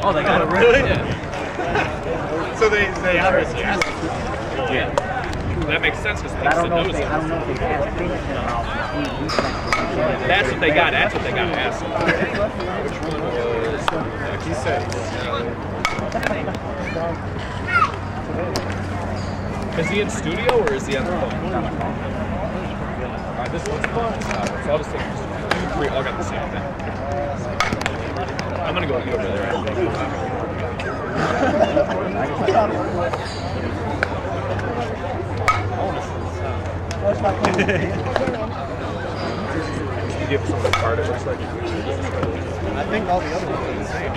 Oh, they got it really? Yeah. So they obviously asked. Yeah. That makes sense because I don't know if they asked me. That's what they got. That's what they got to ask. Which one was? He said. Is he in studio or is he on the phone? Alright, this one's fun. So I'll just take 2, 3. All got the same thing. I'm gonna go with you over there. You give someone a card, it looks like. I think all the other ones are the same.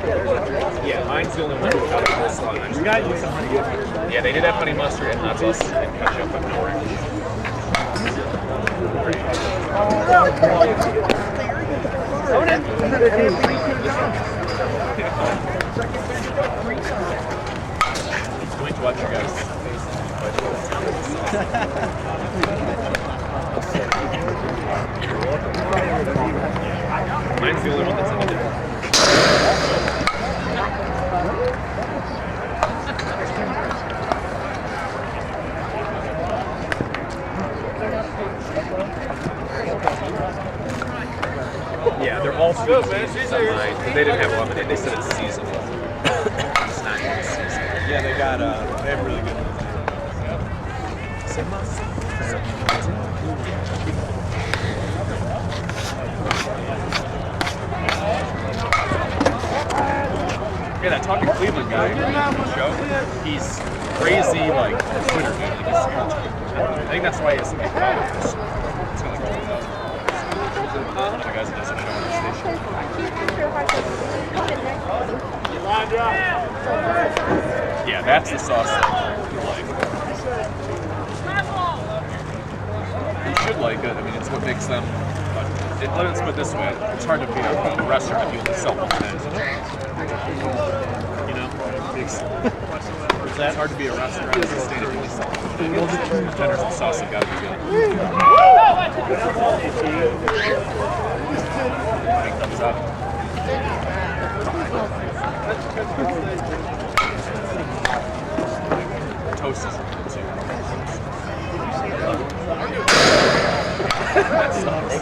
Yeah, mine's the only one who got a full slot. You guys use some honey. Yeah, they did have honey mustard and hot sauce and ketchup and orange. It's going to watch you guys. Mine's the only one that's in the different. Yeah, they're all good, man. They didn't have lemonade. They said it's seasonal. It's not even seasonal. Yeah, they have really good ones. Yeah, that Talking Cleveland guy on the show, he's crazy, like, Twitter dude. I think that's why he has so many followers. It's got like 12,000 followers. One of the guys that does a show on the station. Yeah, that's the sauce that you like. You should like it. I mean, it's what makes them let's put it this way: it's hard to be a restaurant if you only sell one thing. You know, it's hard to be a restaurant if you stay if you only sell one thing. Tenders and sauce have got to be good. Mike comes up. Toast is good too. That sucks.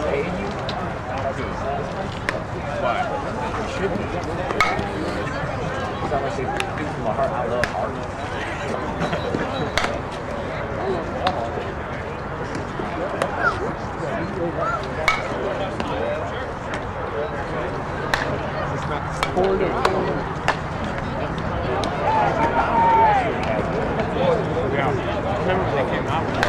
Why? Yeah. I remember when they came out with like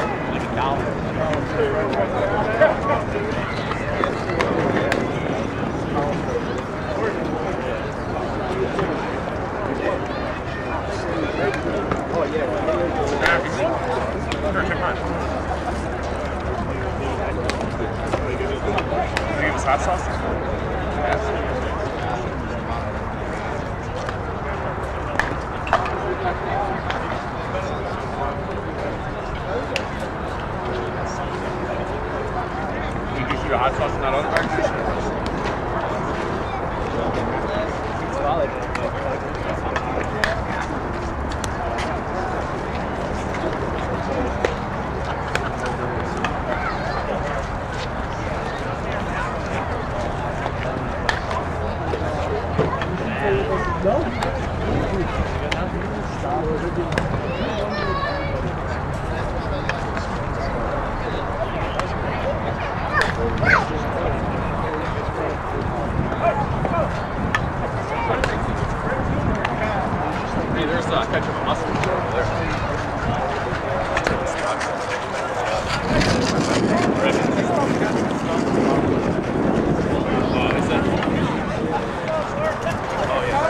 Oh yeah. Sure, come on. Can you give us hot sauce? Yes. Did you see the hot sauce in that other package? It's solid. Hey, there's ketchup and mustard over there. Oh, is that? Oh, yeah.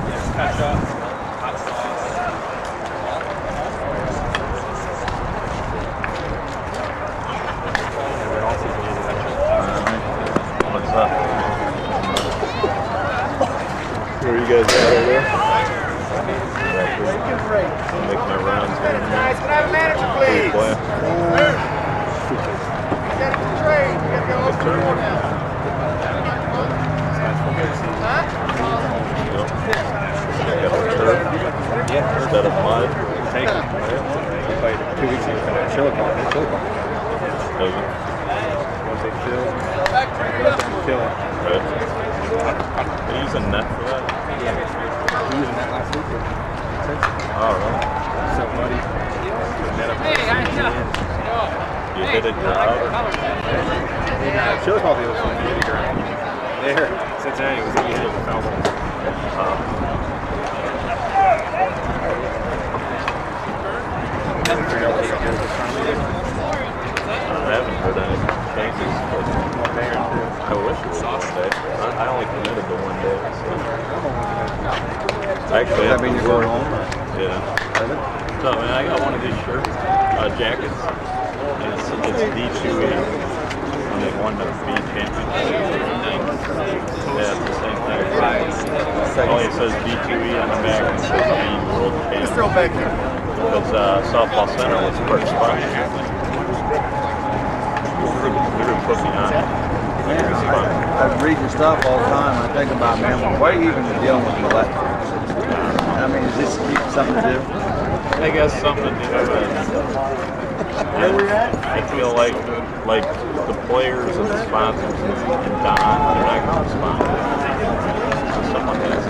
There's ketchup, hot sauce. What's up? Where are you guys at over there? I'll make my rounds here. Guys, can I have a manager, please? Play. Get the trade. Get the open door now. Huh? Got the turf. Instead of mud. Take it. We played 2 weeks ago. Silicon. Doesn't. Once they chill, kill it. Right. They use a net for that? We were using that last week. Oh, really? So muddy. You hit it out? Silicon was on the ground. There. Cincinnati was easy. I haven't heard any changes, but I wish it was one day. I only committed to 1 day. So. Actually, Does that mean you're going home? Yeah. So, man, I got one of these shirts, jackets, and it's D2E, and they won the B championship. Yeah, it's the same thing. Only it says D2E on the back, and it says B World Just Champion. throw it back here. Because Softball Center was the first spot. They were putting me on it. I read your stuff all the time. I think about, man, why are you even dealing with electrics? I mean, is this something to do? I guess something to do with it. I feel like the players and the sponsors and Don, they're not going to respond to someone that's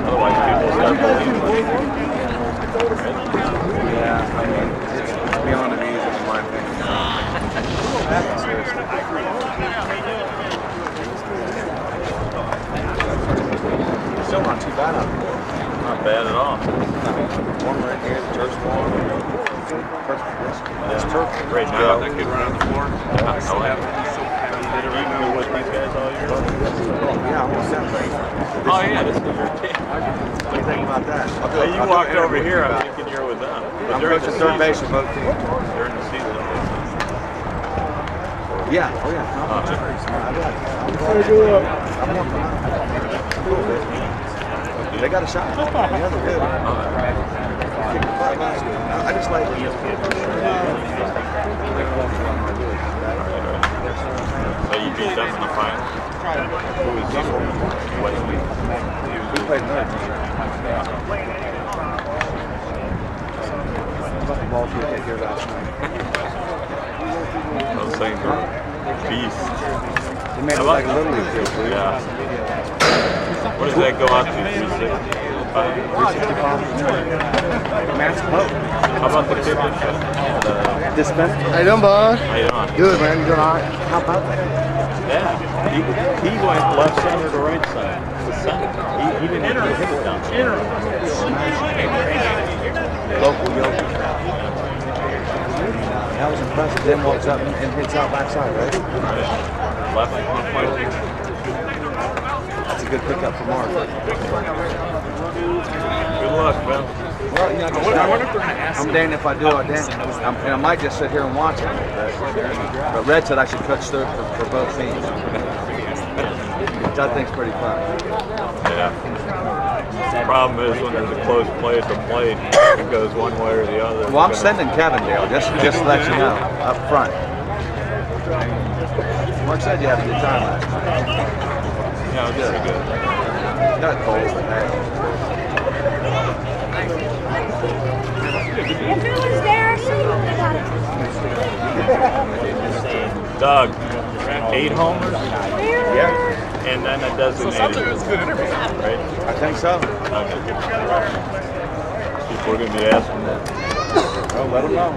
otherwise people start believing it. Yeah, I mean, it's beyond amazing in my opinion. Seriously. Still not too bad out there. Not bad at all. One right here, the turf's warm. It's turf right now. That kid run on the floor. I'm so happy. So happy he did it right You now. with these guys all year? Yeah, I'm all set. Oh yeah, this is your team. What do you think about that? You walked over here, I'm thinking you're with them. I'm coaching third base for both teams. During the season. Yeah, oh yeah. They got a shot. Yeah, they're good. I just like So you beat them in the final? Who was this one? we played nerds. Ball to get here last night. Those things are beast. They made it like a little league field, dude. Yeah. What does that go out to? 360? 360 pounds. Max Pope. How about the kicker? Dispenser. How you doing, bud? How you doing? Good, man. You doing all right? How about that? Yeah. He went left center to right side. To center. He didn't even hit it down. Local yoga. That was impressive. Then walks up and hits out backside, right? Left. That's a good pickup for Mark. Good luck, man. Well, you know, I wonder if they're going to ask I'm damned if I do, I damn. And I might just sit here and watch it. But Red said I should coach third for both teams. Which I think's pretty fun. Yeah. The problem is when there's a close play at the plate, it goes one way or the other. Well, I'm sending Cavendale, just to let you know, up front. Mark said you had a good time last night. Yeah, it was pretty good. Not cold, but hey. Doug, 8 homers? Yeah. And then a So designated. it sounds like it was a good interview. Right? I think so. Okay. People are going to be asking that. Well, let them know.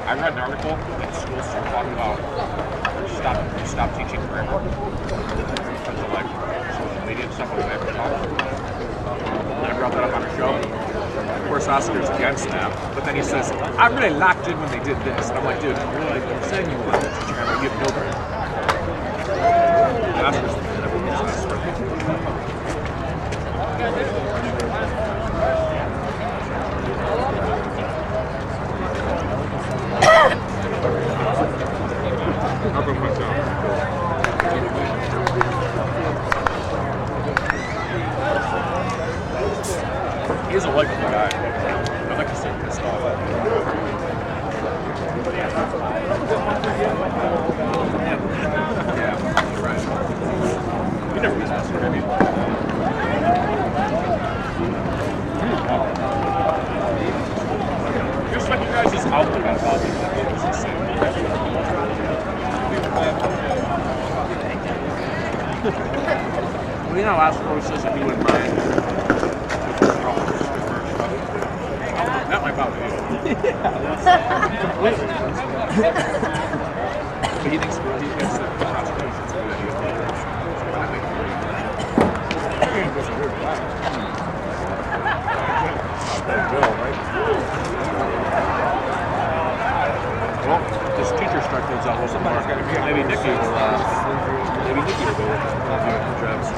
I read an article that schools started talking about stop teaching grammar because of like social media and stuff like that. And I brought that up on a show. Of course, Oscar's against that, but then he says, "I really liked it when they did this." And I'm like, "Dude, you're saying you want to teach grammar, you have no grammar." And Oscar's I'll go myself. He's a likable guy. I'd like to see him pissed off. Yeah, you're right. You never was Oscar, have you? Just like you guys just out about all these things and say. Well, you know, Astros says if you wouldn't mind. That might bother you. Completely. But he thinks that the Constitution's a good idea. Well, this teacher strike goes out with some more. Maybe Nikki will go with the jobs.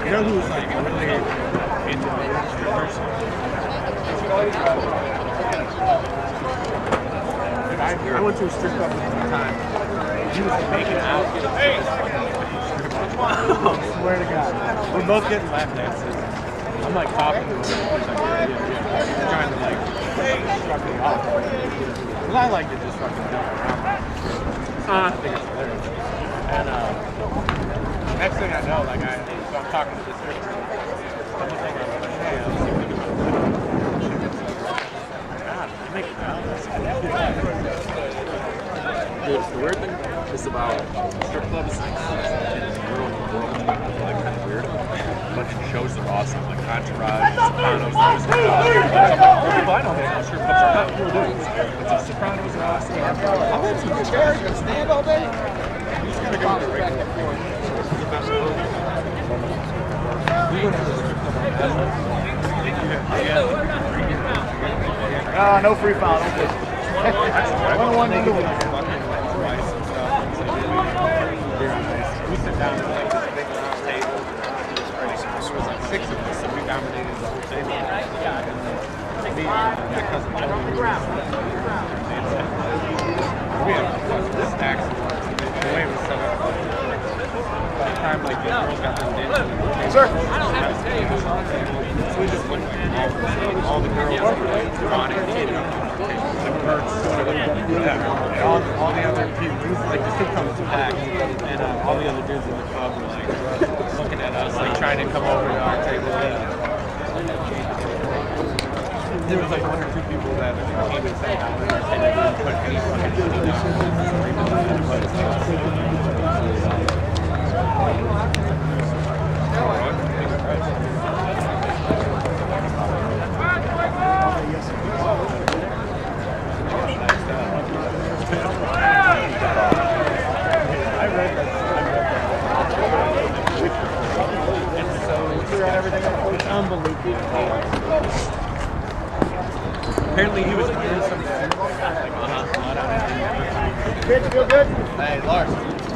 You know who's like really into strippers? I went to a strip club one time. He was making out. Hey! I swear to God. We're both getting lap dances. I'm like talking to him. He's like, yeah. Trying to like struck me off. Because I like to just fucking jump around. I think it's hilarious. And next thing I know, like so I'm talking to this stripper. I'm looking over, I'm like, hey, God, The weird thing is about strip clubs in the world is like kind of weird. A bunch of shows are awesome, like Entourage, Sopranos, I know that strip clubs are not cool dudes, but the Sopranos are awesome. How much is this guy gonna stand all day? He's gonna go to the regular floor. The best club. We went to the strip club on No free foul. One into one. We sit down at like this big round table. There was like 6 of us, so we dominated the whole table. Me and my cousin Joey. We had this accident. The way it was set up. By the time like the girls got them dancing, sir. So we just went like all the girls were like running like birds all the other people, like the strip club was packed, and all the other dudes in the club were like looking at us, like trying to come over to our table. There was like 1 or 2 people that came and said how they didn't put any fucking money Apparently he was wearing some Kids feel good? Hey, Lars.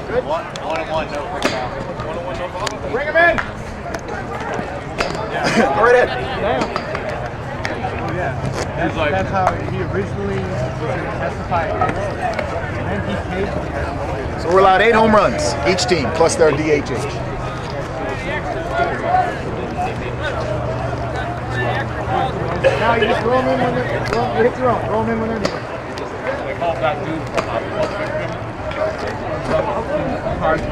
Good? One-on-one, no free foul. One-on-one, no foul. Bring him in! Go right in. Damn. Yeah, that's how he originally was going to testify against it. And then he caved. So we're allowed 8 home runs, each team, plus their DHH. Now you just throw them in when they're, you hit your own, throw them in when they're needed. They called that dude hard. Dude,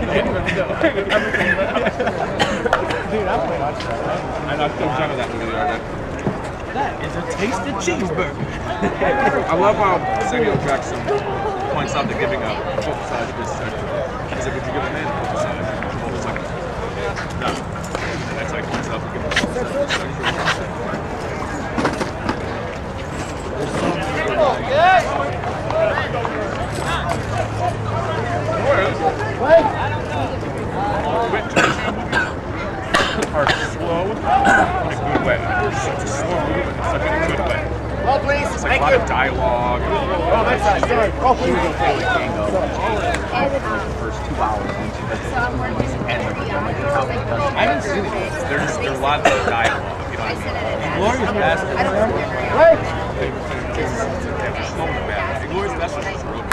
I played Australia. I know, I'm still drunk with that movie right now. That is a tasted cheeseburger. I love how Samuel Jackson points out the giving up both sides of this section. He's like, would you give a man both sides? It's like, no. And that's like points out the giving up both sides of this section. Are slow in a good way. Such a slow movement, such a good way. Ball, please. It's like a lot of dialogue. Oh, that's nice. Sorry. Ball, please. First 2 hours. I haven't seen it. There's a lot of dialogue, you know what I mean? Glorious Bastards. Wait. It's slow and bad. Glorious Bastards is real good.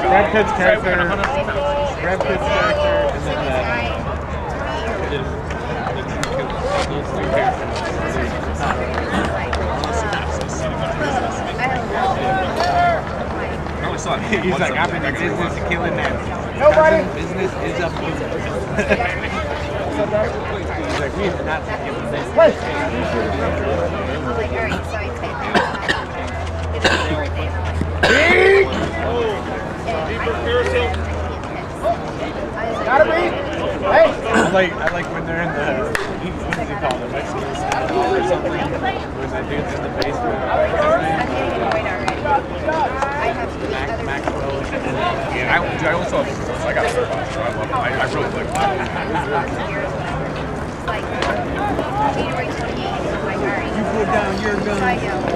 Brad Pitt's character, and then the two characters. I only saw it. He's like, I'm in the business of killing men. Nobody. Business is a business. He's like, we are not killing men. Wait. Gotta be. Hey. I like when they're in the, what does he call it, Mexican style or something, when that dude's in the basement. Maxwell. Yeah, I only saw it once. I got it. So I love it. I really like it. You put down your gun,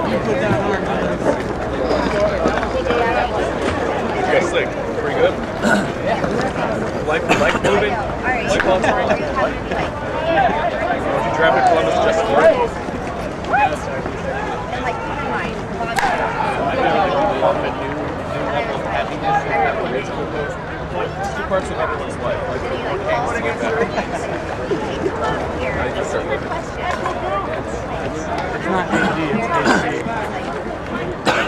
you put down our guns. You guys think? Pretty good? Like moving? Like Palm Springs? Did you drive to Columbus just for it? Two parts of everyone's life. Like the more gangs get better. Now you can start living. It's not AG, it's AC.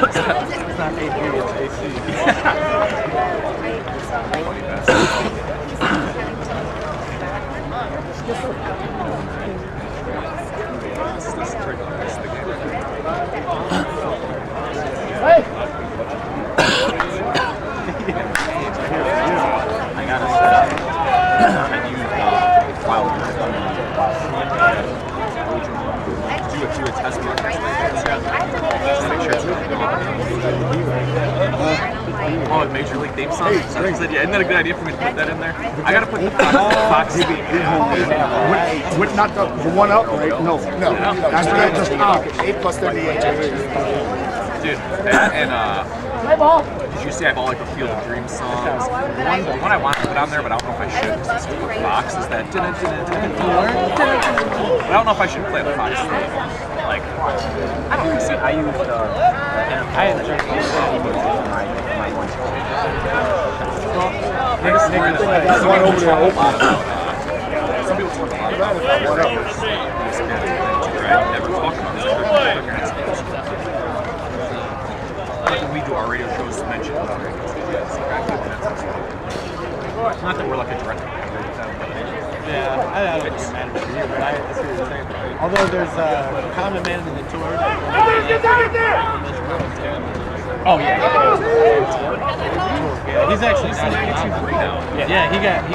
It's not AG, it's AC. It's not Major League theme song. So I said, yeah, isn't that a good idea for me to put that in there? I gotta put the Fox TV. Not the one up, right? No. That's what I just out. 8 plus 38. Dude, that and did you see I bought like a Field of Dreams songs? The one I want to put on there, but I don't know if I should because it's for Fox, is that but I don't know if I should play the Fox theme. Like, I don't know. See, I used I had a my one. Some people talk a lot about what up. Never talk about this. Like when we do our radio shows, mention other radio shows. Not that we're like a direct competitor with them, but Yeah, I don't think it matters to you, but I see what you're saying. Although there's a common man in the tour. oh yeah. Yeah, he's actually He's now. Yeah, he got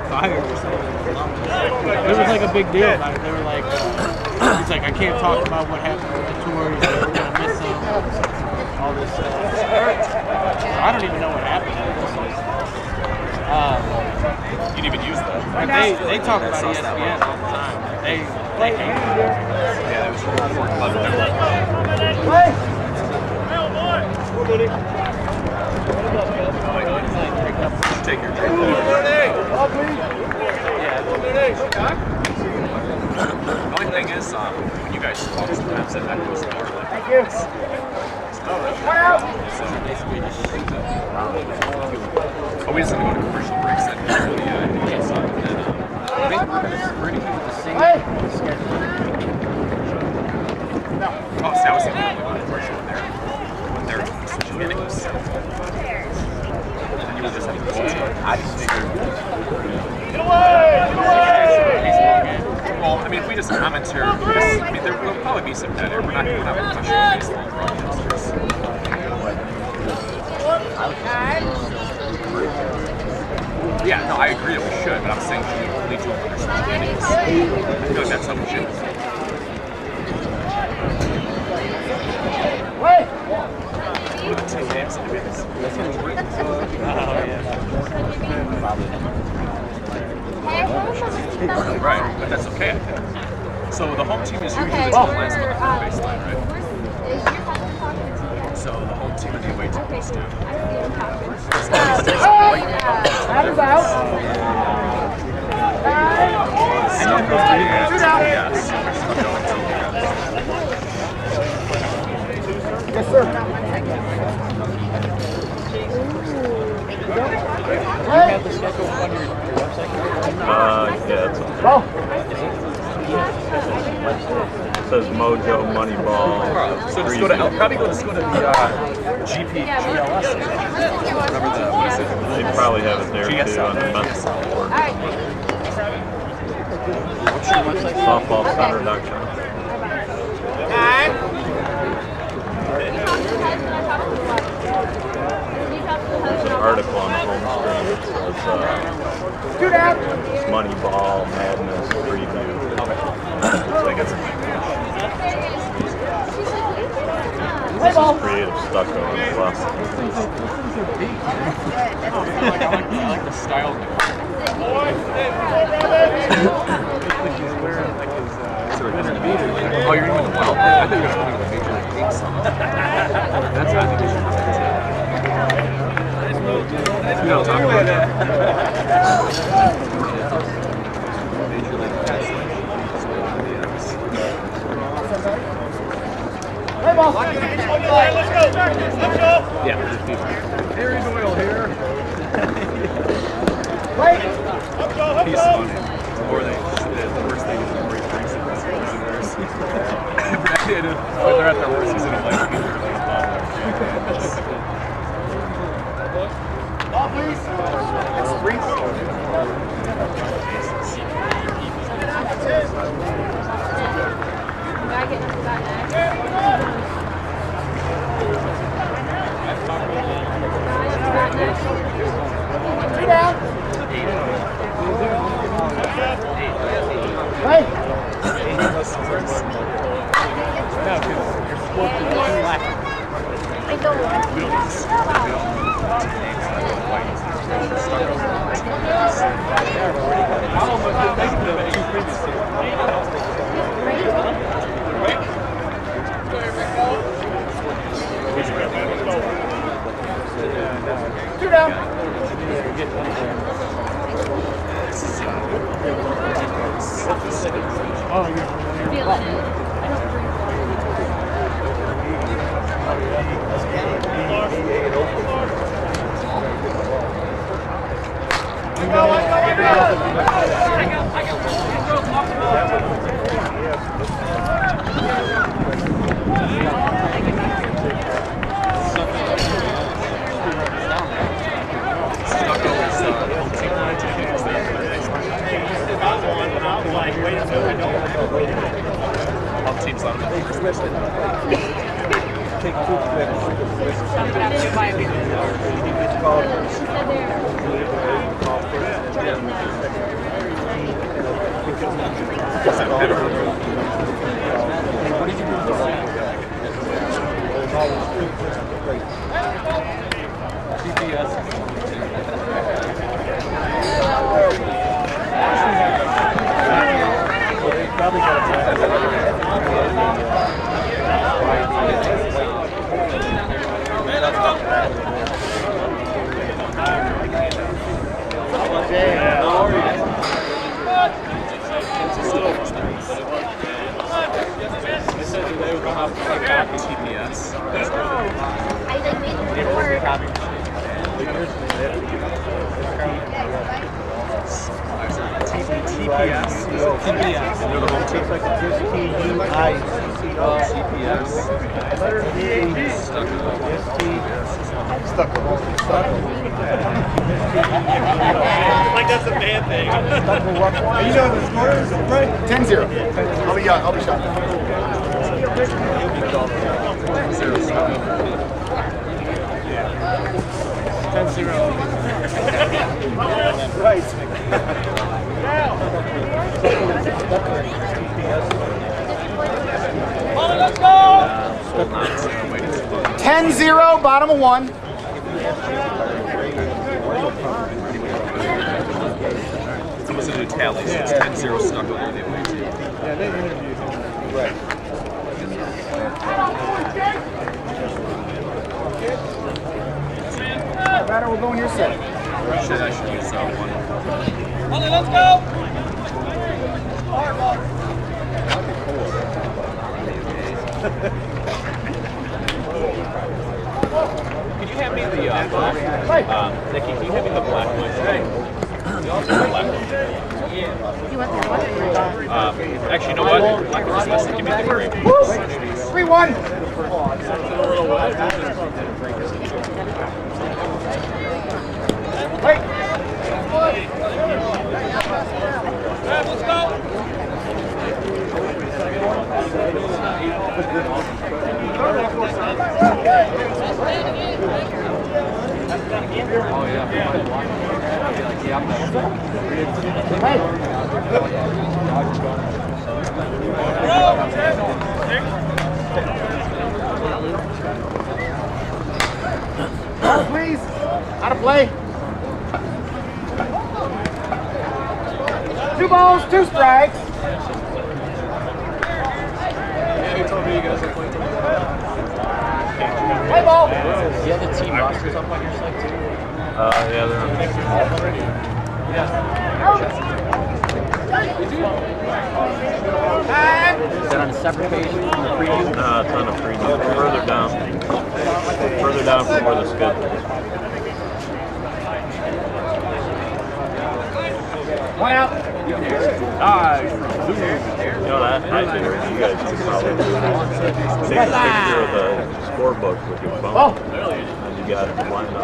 fired or something. It was like a big deal about it. They were like, he's like, I can't talk about what happened with the tour. He's like, we're gonna miss him. All this stuff. I don't even know what happened. You didn't even use that. But they talk about ESPN all the time. They hate it. Yeah, that was really important. Take your drink. The only thing is, when you guys talk sometimes, that echoes more like this. Oh, we just had to go to commercial breaks and we're going to keep the same schedule. Oh, so I was thinking we went to commercial when they're switching innings. And you would just have to go to I just figured. Get away! Well, I mean, if we just comment here, there will probably be some dead air. We're not professional baseball broadcasters. Yeah, no, I agree that we should, but I'm saying should we lead to a understanding innings? I feel like that's how we should. What about Tim Hanks in the innings? Right, but that's okay, I think. So the home team is usually the last on the third baseline, right? So the home team and the away team is too. Yes, sir. Yeah, it's it says Mojo, Moneyball. So just go to probably go to the GP GLS. Remember the what is it? They probably have it there GSL. too on the message board. What's your website? Softballcenter.com. There's an article on the home screen that says Moneyball, Madness, Preview. This is creative Stucco on the left. I like the style. Oh, you're doing the wild. I thought you were going to the Major League theme song. That's how I think you should you know, talk about that. Major League Hey, ball. Yeah, we're just people. Harry Doyle here. Wait. He's funny. Or the worst thing is when he drinks it. When they're at their worst, he's in a light fever. Ball, please. Two down. Right. No, because you're supposed to be laughing. We don't Two down. Oh, All teams out of it. TPS. TPS. TPS. They're the home team. Stucco. Like that's a bad thing. You know the score is, right? 10-0. I'll be shocked. Let's go! 10-0, bottom of one. It's almost a new tally, so it's 10-0 Stucco where they win. Yeah, they interviewed him. Right. Batter will go in your set. I should use that one. Ollie, let's go! Can you hand me the Nikki, can you hand me the black one? You want that one? Actually, you know what? Just listen, give me the green. 3-1. Wait. Let's go. Oh, Ball, please. Out of play. 2 balls, 2 strikes. Play ball. Do you have the team rosters up on your site too? Yeah, they're on. Is that on a separate page from the preview? No, it's on a preview. Further down. Further down from where the schedule is. One out. You know that? I think you guys should probably take a picture of the scorebook with your phone. And you got it lined up.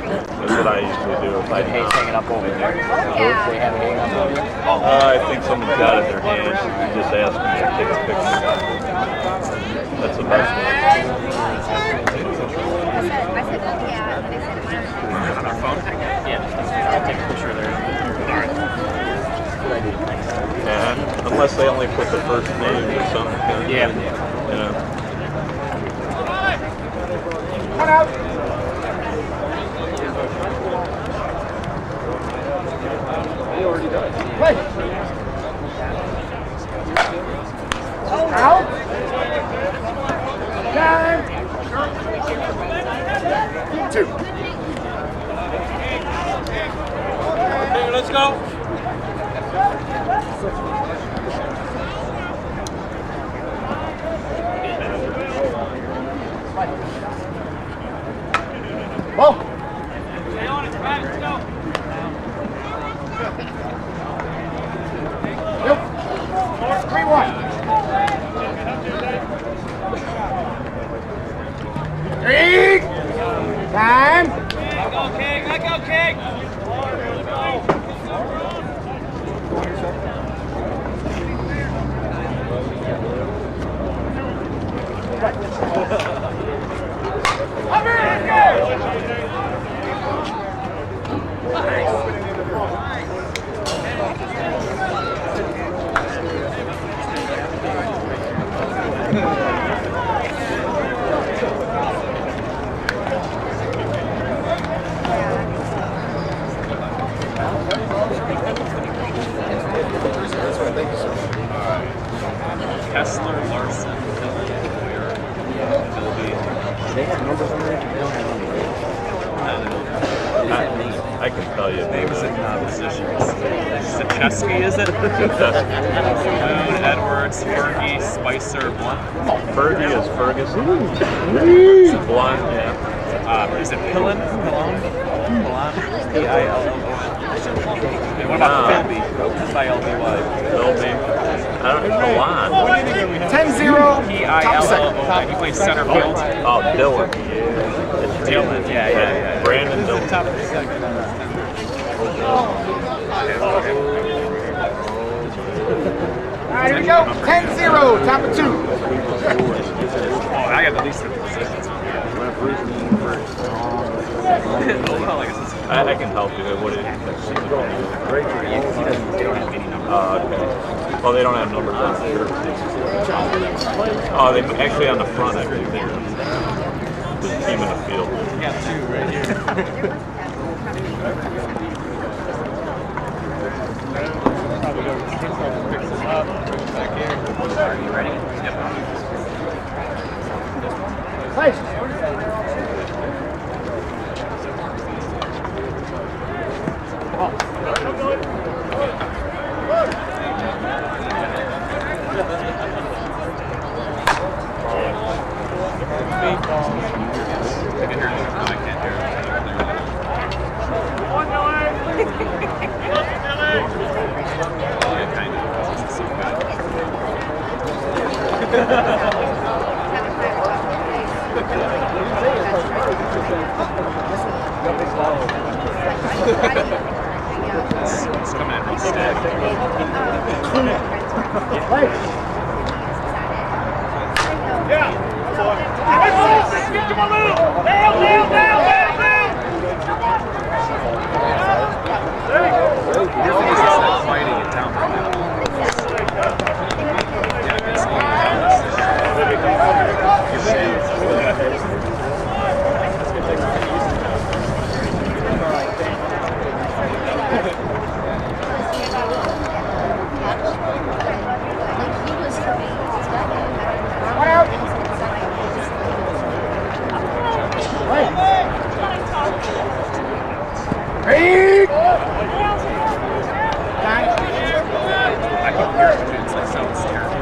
That's what I usually do if I Hayes hanging up over there. They have it hanging up over there. I think someone's got it in their hand. You just ask them to take a picture. That's the best way. On our phone? Yeah, I'll take a picture of there. Yeah, unless they only put the first name or something. Yeah. You know. One out. Play. Out. Time. 2. Okay, let's go. Ball. Stay on it, Brad. Let's go. Yep. 3-1. 3. Time. Let go, King. Let go, King. Kessler, Larson, Hoyer, Bilby. They have numbers on there? They don't have numbers. I can tell you. Names and positions. Sacheski, is it? Moon, Edwards, Fergie, Spicer, Blunt. Fergie is Ferguson. Blunt, yeah. Is it Pillon? Pillon? P-I-L-L-O-N. And what about Philby? F-I-L-B-Y. Philby. I don't know. Blunt. 10-0. P-I-L-L-O-N. He plays center field. Oh, Dylan. Dylan, yeah. Brandon Dylan. Top of the second. All right, here we go. 10-0. Top of 2. Oh, I got the least of the positions. I can help you. What is it? Okay. Well, they don't have numbers on the shirt. Oh, they actually on the front. I think they're the team in the field. You got 2 right here. Are you ready? Yep. Place. It's coming in real stacked. Fighting it down right now. Yeah, it's slowing I can hear it, dude. It's like sounds terrible.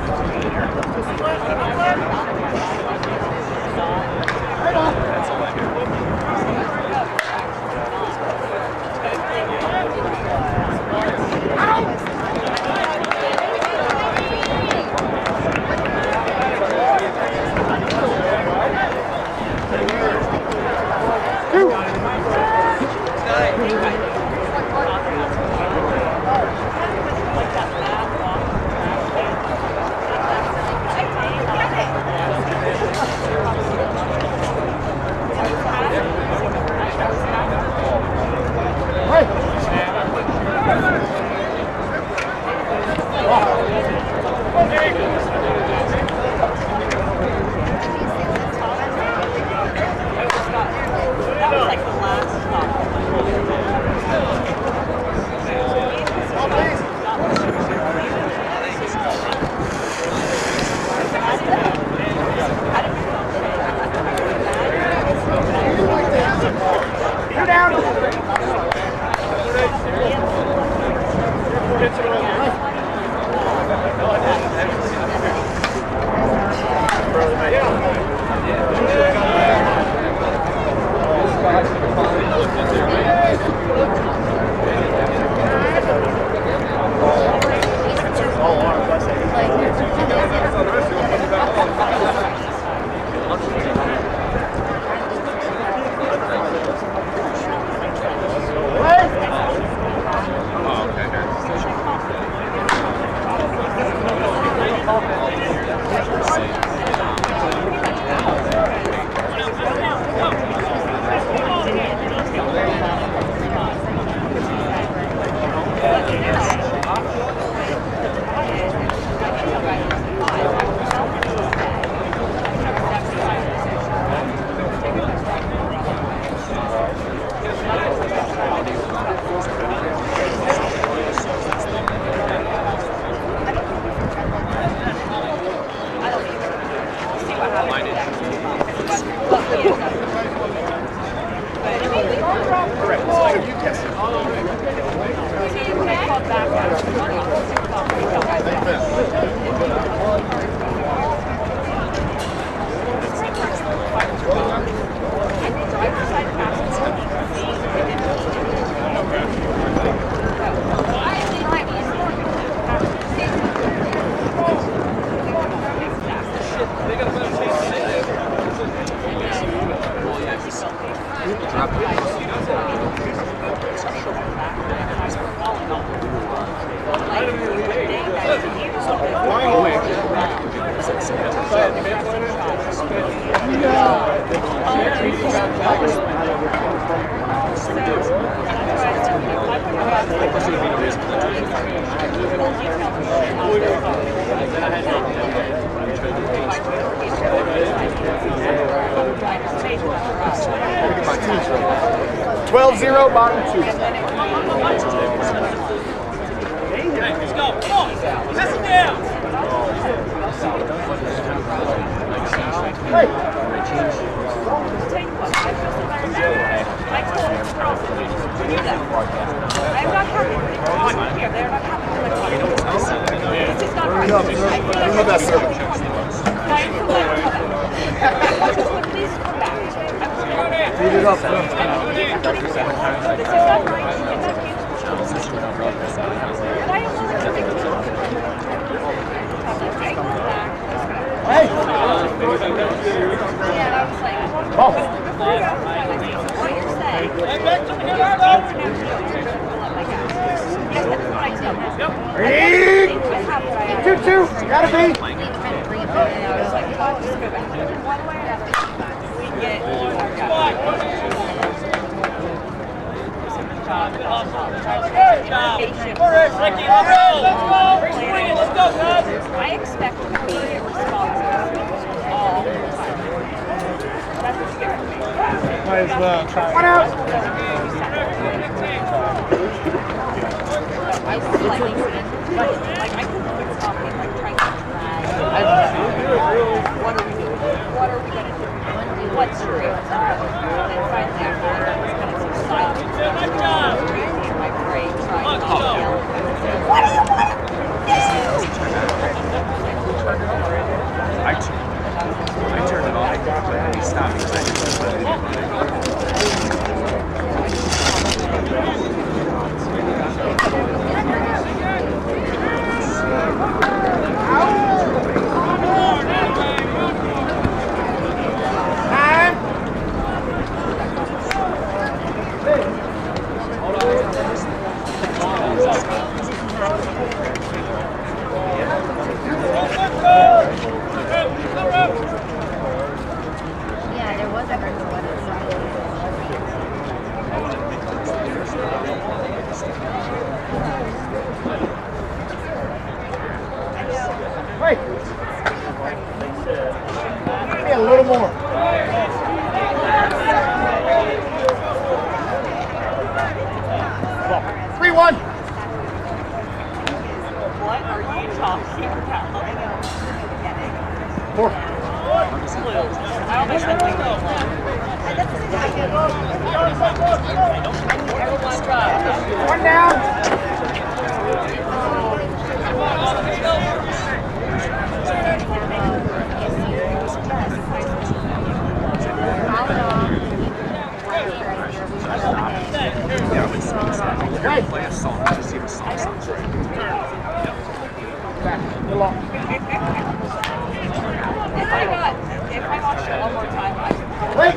Wait.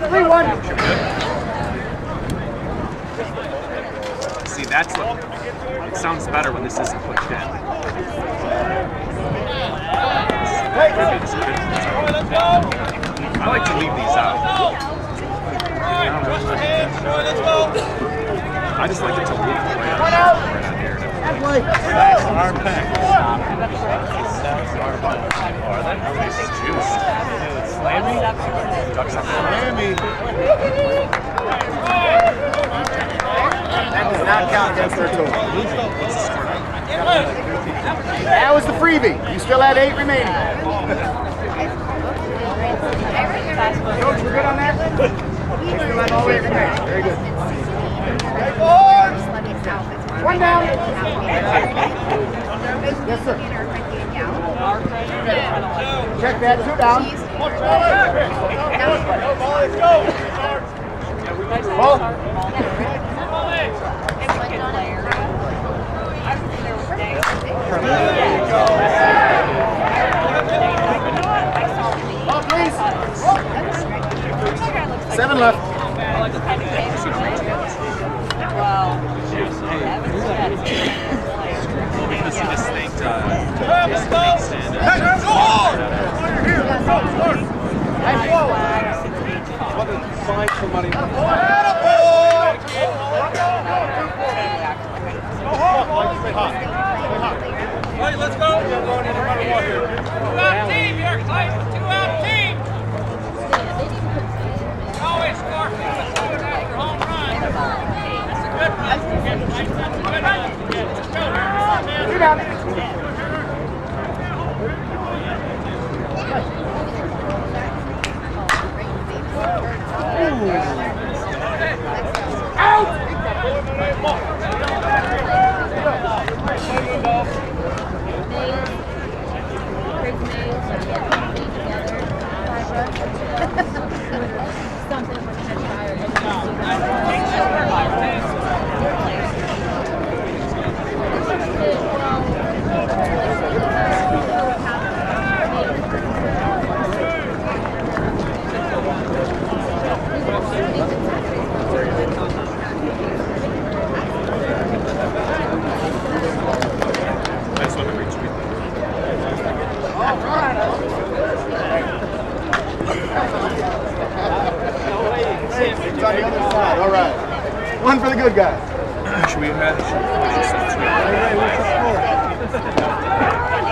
3-1. See, that's what it sounds better when this isn't pushed in. I like to leave these out. I just like it to leave right out here. This is juice. That does not count against their total. That was the freebie. You still had 8 remaining. Coach, we're good on that? You still have all 8 remaining. Very good. One down. Yes, sir. Check that. 2 down. Ball. 7 left. Find somebody. Right, let's go. 2-out team here, Clay. 2-out team. Always score. Home run. That's a good run. Good run. 2 down. It's on the other side. All right. One for the good guy. Should we have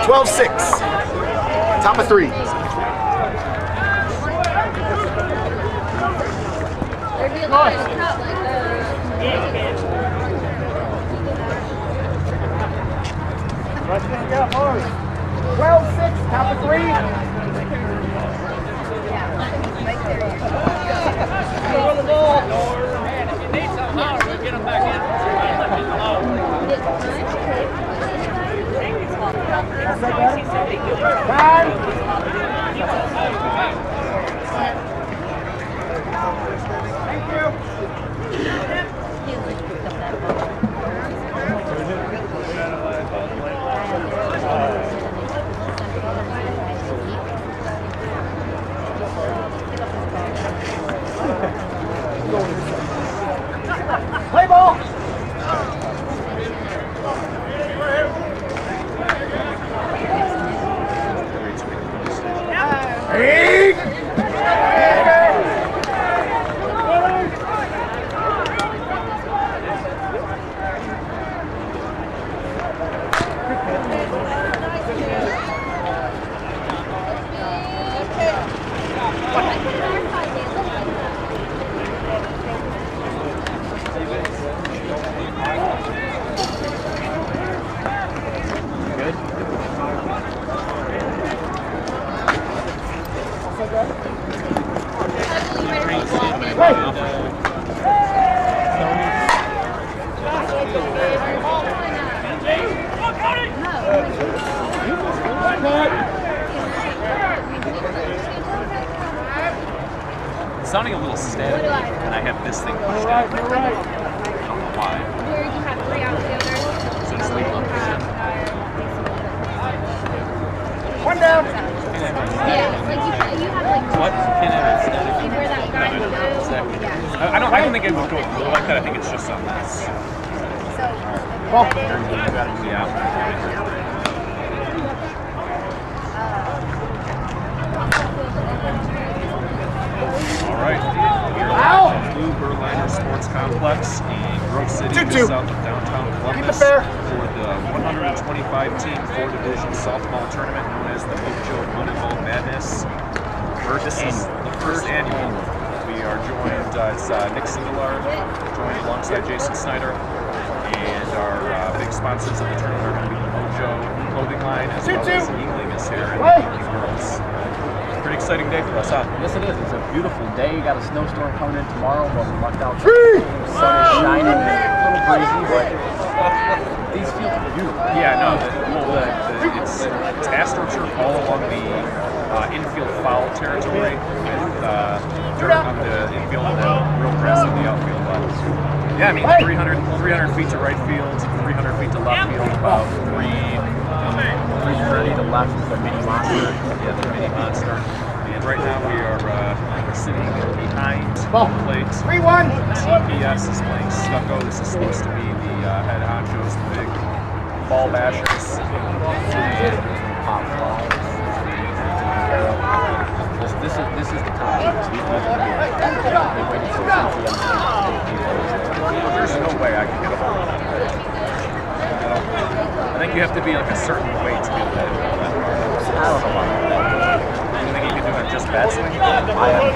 12-6. Top of 3. Yeah, 12-6. Top of 3. Get them back in. Play ball. Hey! It's sounding a little static, and I have this thing pushed out. You're right. I don't know why. Here you have 3 out together. So just leave it. One down. Yeah, like you I don't think it would go through like that. I think it's just a mess. All right. Blue Berliner Sports Complex in Grove City, just south of downtown Columbus, for the 125-team 4-division softball tournament known as the Mojo Moneyball Madness. This is the first annual. We are joined, it's Nick Sindelar, joined alongside Jason Snyder, and our big sponsors of the tournament are going to be the Mojo clothing line, as well as Yingling is here, and the Yingling girls. Pretty exciting day for us, huh? Yes, it is. It's a beautiful day. Got a snowstorm coming in tomorrow, but we lucked out. The sun is shining, a little breezy, but these feel beautiful. Yeah, no, it's AstroTurf all along the infield foul territory, with dirt on the infield and then real grass on the outfield. Yeah, I mean, 300 feet to right field, 300 feet to left field, about 330 to left is the mini monster. Yeah, the mini monster. And right now we are we're sitting behind the plate. 3-1. TPS is playing Stucco. This is supposed to be the head honchos, the big ball bashers. Pop balls. This is the top. There's no way I can get a hold of it. I think you have to be like a certain weight to be able to hit that. I don't know why. You think you can do it just bat swing? I have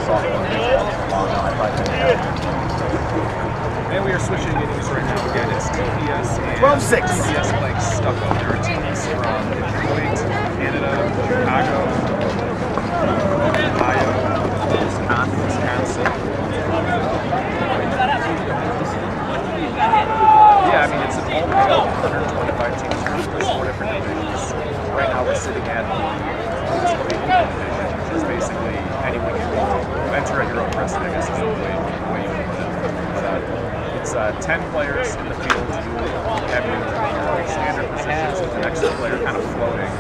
softball. And we are switching innings right now. Again, it's TPS and 12-6. TPS playing Stucco. There are teams from Detroit, Canada, Chicago, Ohio, Wisconsin. Yeah, I mean, it's an all-male 125 teams from 4 different divisions. Right now we're sitting at the division, which is basically anyone can enter at your own risk, I guess is the way you can put it. But it's 10 players in the field. You have your standard positions with an extra player kind of floating.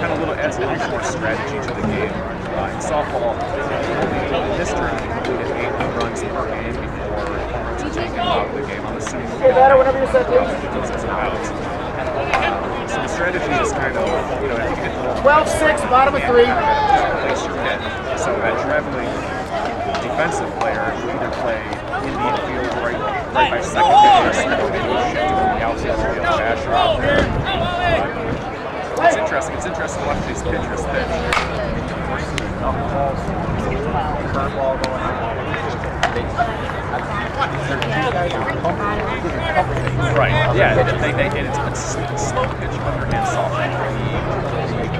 Kind of adds a little more strategy to the game. In softball, in this tournament, you get 8 home runs per game before home runs are taken out of the game. I'm assuming whenever you're set, please. So the strategy is kind of, if you hit the ball 12-6, bottom of 3. place your hit. So a traveling defensive player will either play in the infield right by second base, or shift to the outfield to be able to bash out there. It's interesting. It's interesting to watch these pitchers pitch. Curveball going on. Right. Yeah. It's slow pitch, underhand softball.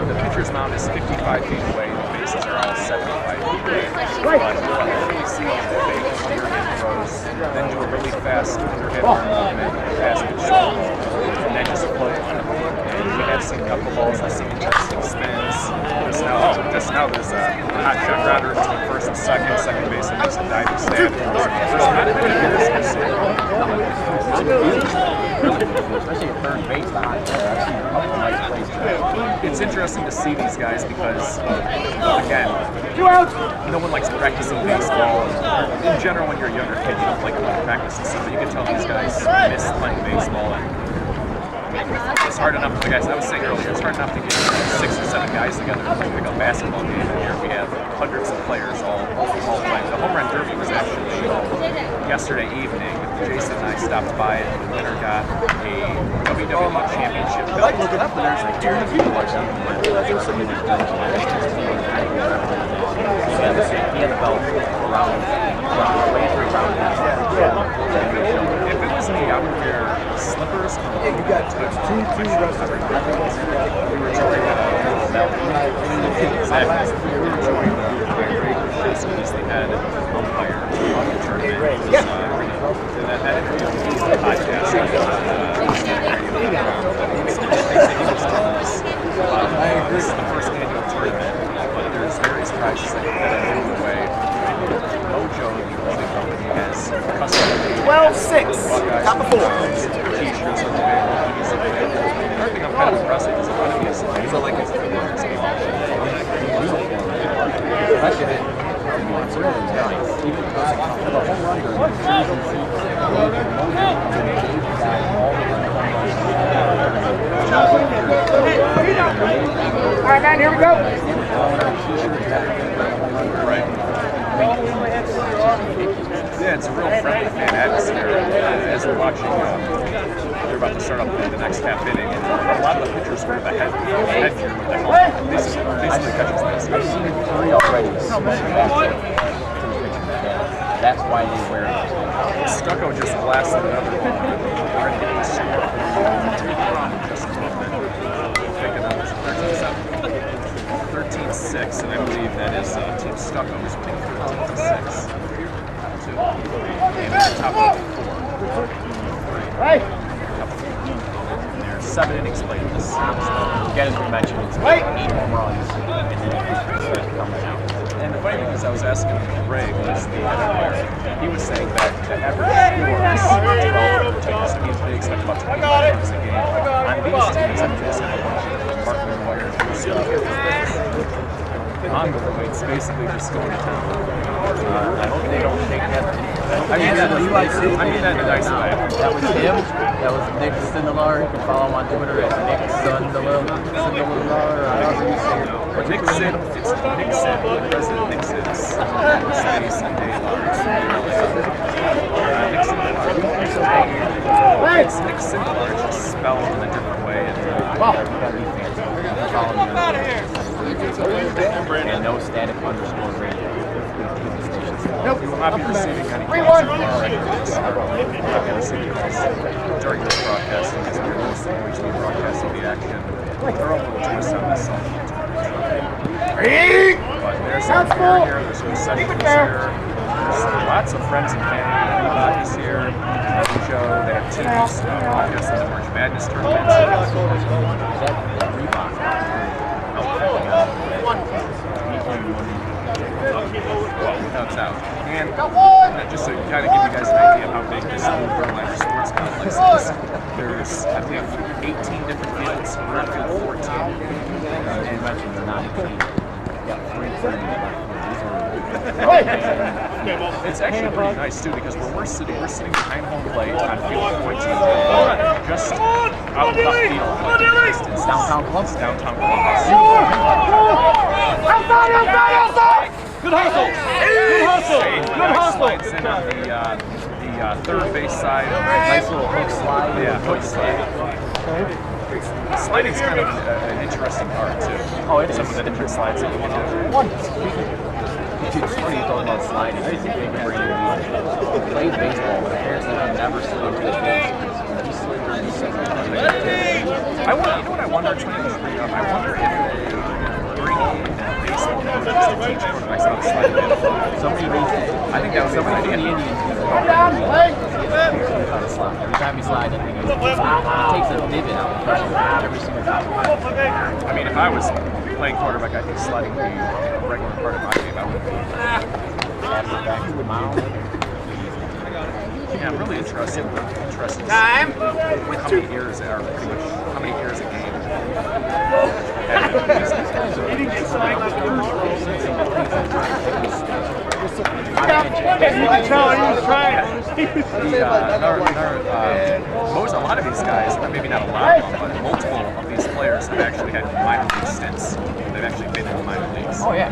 The pitcher's mound is 55 feet away. The bases are all 75 feet away. But you'll really see the big underhand throws, then do a really fast underhand movement, fast pitch, and then just float. And we have seen knuckleballs. I've seen interesting spins. Just now there's a hot shot grounder between first and second. Second baseman makes a diving stab. There's not a good Especially at third base, the hot shot. I've seen a couple nice plays today. It's interesting to see these guys because, again, no one likes practicing baseball. In general, when you're a younger kid, you don't like going to practice and stuff. But you can tell these guys miss playing baseball. And it's hard enough, like I was saying earlier, it's hard enough to get 6 or 7 guys together to play like a basketball game. And here we have hundreds of players all playing. The home run derby was actually yesterday evening. Jason and I stopped by and the winner got a WWE Championship belt. I like looking up and there's like here in the field like that. He had the belt around the laser around his If it was me, I would wear slippers. You got two wrestlers. We were joined he's the head umpire on the tournament. That interview was the podcast. This is the first annual tournament, but there's various prizes that are moving away. Mojo, the clothing company, has custom 12-6, top of 4. T-shirts are available, hoodies are available. Another thing I'm kind of impressed with is a lot of these are like it's That shit is nice. Even Right. Yeah, it's a real friendly fan atmosphere. As we're watching, they're about to start up the next half inning, and a lot of the pitchers wear the headgear with the helmet. Basically, catchers mask. I've seen 3 already. That's why they wear it. Stucco just blasted another one. Trying to get the score. Just a little bit. Picking up 13-7. 13-6, and I believe that is Team Stucco's winning 13-6. And at the top of 4. Hey! There's 7 innings played in this series. Again, as we mentioned, it's 8 home runs, and then it starts coming out. And the funny thing is, I was asking Greg, who's the editor, he was saying that the average score is 12 teams. They expect about 20 runs a game. On these teams, I'm just a bunch of Martin Wires and stuff. On the road, it's basically just going to town. I hope they don't take that. I mean that in a nice way. That was him. That was Nick Sindelar. You can follow him on Twitter at Nick Sindelar. Nixon, it's Nixon, President Nixon's space and Daylar. It's Nixon, it's just spelled in a different way. And, and no static underscore radio. Nope. We will not be receiving any calls during this broadcasting as we are listening to the broadcasting the action. They're all going to sound this song. But there's some beer here, there's some sessions here. There's lots of friends and family. Everybody's here. Joe, they have teams broadcasting the March Madness tournament. That's out. And just to kind of give you guys an idea of how big this Umpire sports complex is, there's, I think, 18 different fields. We're at field 14. And mentioned the 19. Yeah, 330. It's actually pretty nice too because where we're sitting behind home plate on field 14, just out of left field, like distance, Downtown Columbus. Downtown Columbus. Good hustle! Good hustle! Good hustle! Slides in on the third base side. Nice little hook slide. Yeah, hook slide. Sliding's kind of an interesting part too. Oh, it is. Some of the different slides that you can do. It's funny talking about sliding. He's a big brain. He played baseball, but apparently he never slid into the base. He slid during the second. You know what I wonder? I wonder if they bring baseball coaches to teach quarterbacks how to slide in. Somebody needs to. I think that was somebody the from the idea. Indians. How to slide. Every time he slides, I think he takes a divot out every single time. I mean, if I was playing quarterback, I think sliding would be a regular part of my game. I would be. Pass it back to the mound. Yeah, I'm really interested to see how many errors are pretty much how many errors a game. A lot of these guys, maybe not a lot of them, but multiple of these players have actually had minor league stints. They've actually been in the minor leagues. Oh, yeah.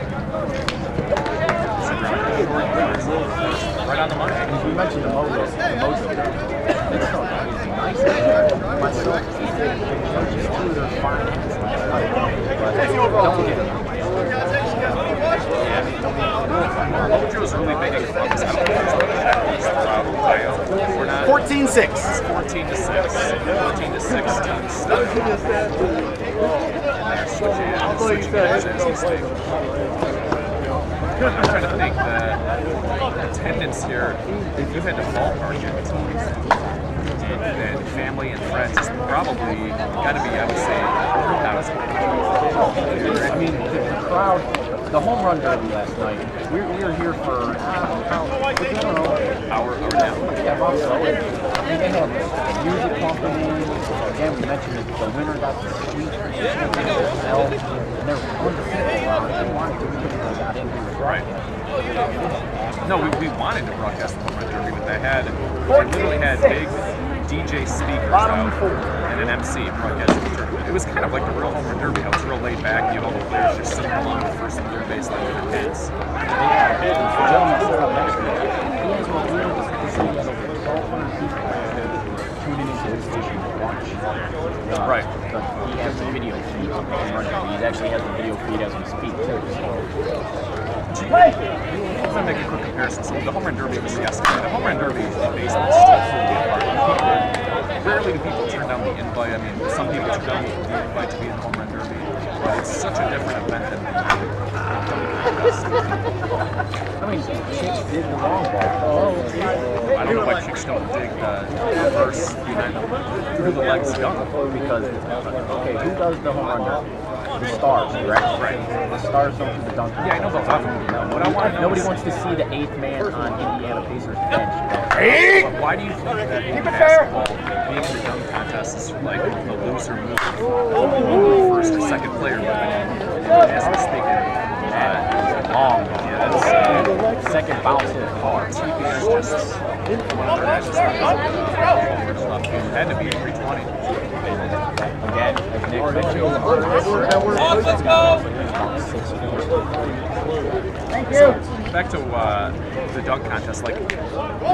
Right on the money. We mentioned the mojo. It's nice. Myself, Mojo's really big in Columbus. 14-6. 14-6. 14-6 teams. And they're switching guys as we speak. I'm trying to think the attendance here, if you had to ballpark it, and family and friends, it's probably got to be, I would say, 4,000. I mean, the crowd, the home run derby last night, we were here for, I don't know, hour and a half. Yeah, Bob, so they had music company. Again, we mentioned that the winner got the suite for GSL, and there were tons of people around. They wanted to be got into it. Right. No, we wanted to broadcast the home run derby, but they literally had big DJ speakers out and an MC broadcasting the tournament. it was kind of like the real home run derby. How it's real laid back. You have all the players just sitting along the first and third base like their kids. The gentleman set up next to me, he has what we know to see as over 1,200 people tuning into his station to watch. Right. He has the video feed of the home run derby. He actually has the video feed as we speak too. I'm going to make a quick comparison. So the home run derby was yesterday. The home run derby in baseball is still fully apart. Rarely do people turn down the invite. I mean, some people turn down the invite to be in the home run derby, but it's such a different event than the I mean, chicks did the long ball. I don't know why chicks don't dig the reverse through the legs dunk. Because, okay, who does the home run derby? The Stars, right? Right. The Stars don't do the dunk. Yeah, I know about that. What I want to know Nobody is, wants to see the 8th man on Indiana Pacers bench. why do you think that in basketball, being in the dunk contest is like the loser move? The first or second player moving in, as we're speaking. Long. Yeah, that's second bounce in the car. TPS just one of their guys just over the left. Had to be 320. Again, as Nick mentioned, Let's go! Thank you. So, back to the dunk contest. Like, the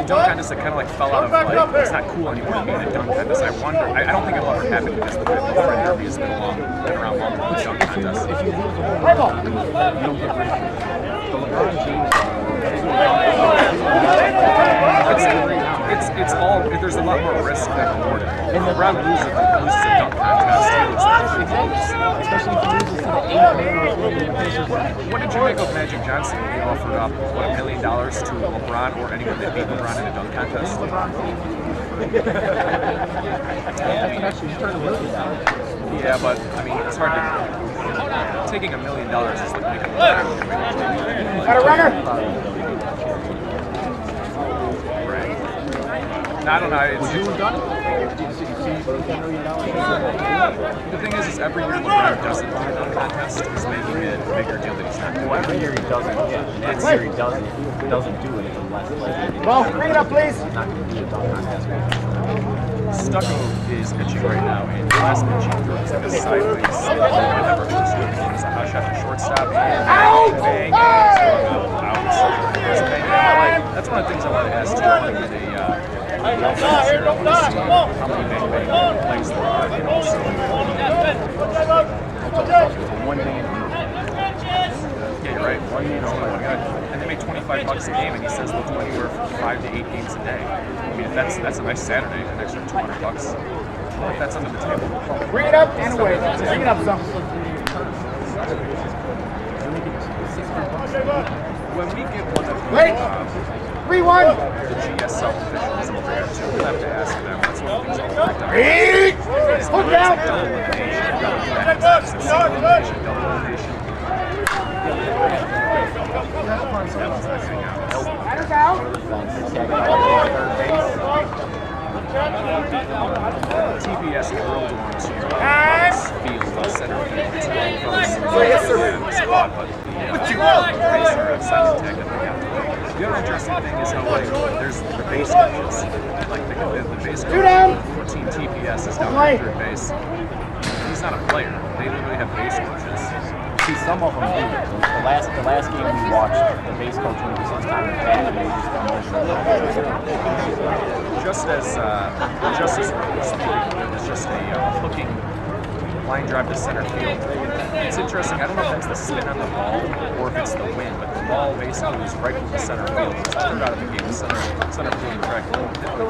dunk contest, it kind of like fell out of like, it's not cool anymore to be in a dunk contest. I wonder, I don't think it'll ever happen because the home run derby has been around longer than the dunk contest. If you lose the home run, you don't get rid. The LeBron James it's all, there's a lot more risk than reward involved. And LeBron loses a dunk contest, he looks like a fool. especially if you lose to the 8th man. What did you make of Magic Johnson when he offered up, what, $1 million to LeBron or anyone that beat LeBron in a dunk contest? Yeah, but, I mean, it's hard to, taking $1 million is like making LeBron. Got a runner? Right. I don't know. It's, the thing is every year LeBron doesn't do a dunk contest, he's making it a bigger deal that he's not doing. Well, every year he doesn't. Yeah. Next year he doesn't do it. It's a less likely. Well, bring it up, please. He's not going to do a dunk contest. Stucco is pitching right now, and the last pitch he threw was like a sideways. It's a hot shot to shortstop, and bang, that's one of the things I want to ask too. I want to get a how many bang bang plays there are, and also One man. yeah, you're right. One guy, and they make $25 a game, and he says they'll do anywhere from 5 to 8 games a day. I mean, that's a nice Saturday, an extra $200. If that's under the table. Bring it up and away. Bring it up some. When we get one of Wait. 3-1. the GSL officials over there too, we'll have to ask them. That's one of the things I'll break down. Look out. Double elimination, double elimination, double elimination. Batter's out. TPS drilled onto field of center field. Yes, sir. The other interesting thing is how like there's the base coaches, like the base coach for Team TPS is down at third base. He's not a player. They literally have base coaches. See, some of them do. The last game we watched, the base coach was sometime bad, and they Just as it was just a hooking line drive to center field. It's interesting. I don't know if that's the spin on the ball or if it's the wind, but the ball basically was right from the center field. It was third out of the game. Center field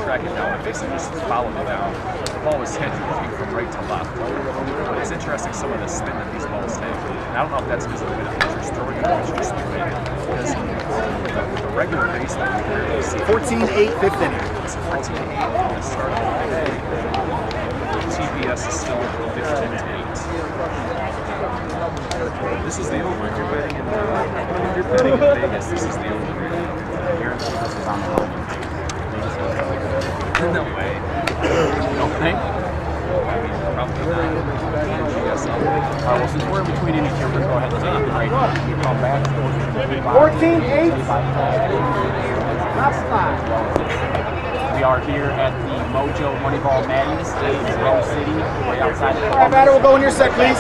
track it down and basically just followed it down. The ball was hit looking from right to left. But it's interesting some of the spin that these balls take. And I don't know if that's because of the way the pitcher's throwing it or it's just moving. Because the regular base that we rarely see. 14-8, fifth inning. It's 14-8 from the start of the day. TPS is still 15-8. This is the over. If you're betting in Vegas, this is the over. Guarantee this is on the line. No way. Don't think? I mean, probably not. GSL. Well, since we're in between innings here, we're going to go ahead and take a break. We come back. 14-8. Not 5. We are here at the Mojo Moneyball Madness in Rose City, right outside of All right, Matter, we'll go in your set, please.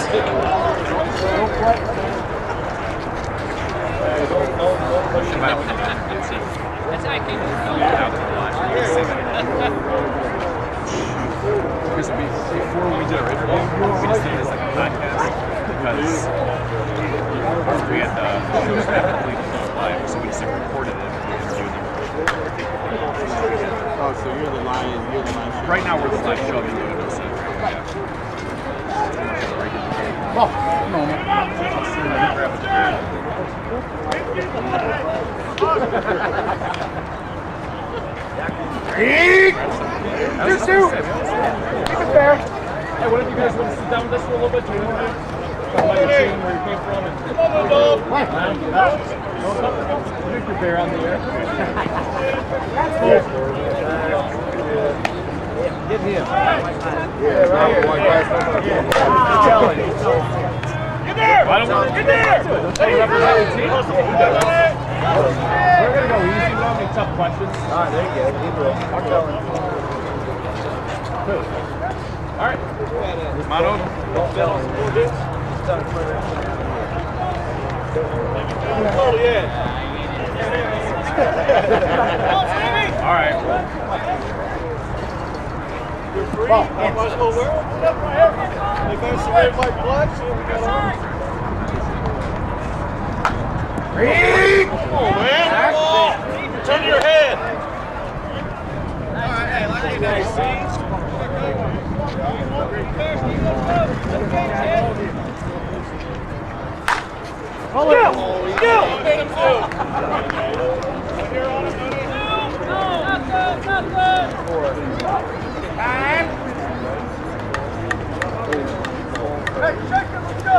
Because before we did our interview, we just did it as like a podcast because we had the shows that completely live, so we just like recorded it and interviewed them. Oh, so you're the lion. Right now we're the live show. You know what I'm saying? Oh, no, Just two. Keep it fair. Hey, what if you guys want to sit down with us for a little bit? Do you want to talk about your team, where you came from? And drink your beer on the air. Get him. Get there! Get there! Hey, represent your team. We're going to go easy. We don't have any tough questions. All right, there you go. Keep it. I'm going. All right. Come on over. All right. Come on, man. Come on. Turn your head. All right, hey, let's get that. Hey, shake it, let's go!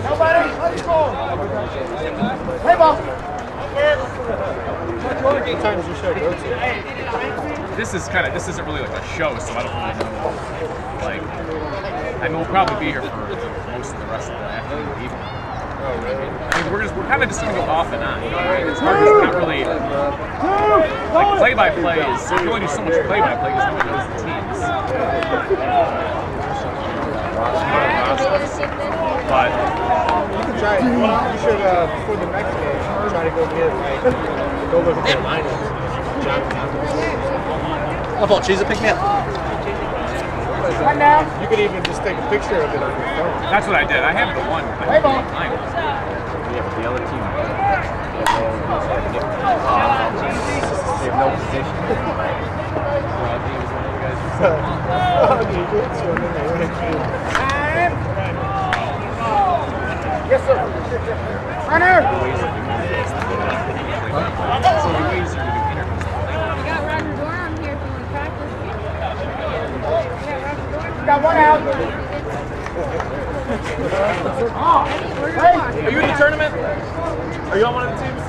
Nobody, let's go. Hey, ball. This isn't really like a show, so I don't really know. Like, I mean, we'll probably be here for most of the rest of the afternoon evening. I mean, we're kind of just gonna go off and on. You know what I mean? It's hard. It's not really like play-by-play is. You can only do so much play-by-play because nobody knows the teams. But You can try. You should before the next game try to go get go look at their lineups. My fault, cheese, pick me up. Right now. You could even just take a picture of it on your phone. that's what I did. I have the one. I have the one line. Yeah, but the other team, they have no position. Rodney was one of the guys. Yes, sir. Runner. So the ways you do interviews. We got Roger Dorn here if you want to practice. Got one out. Are you in the tournament? Are you on one of the teams?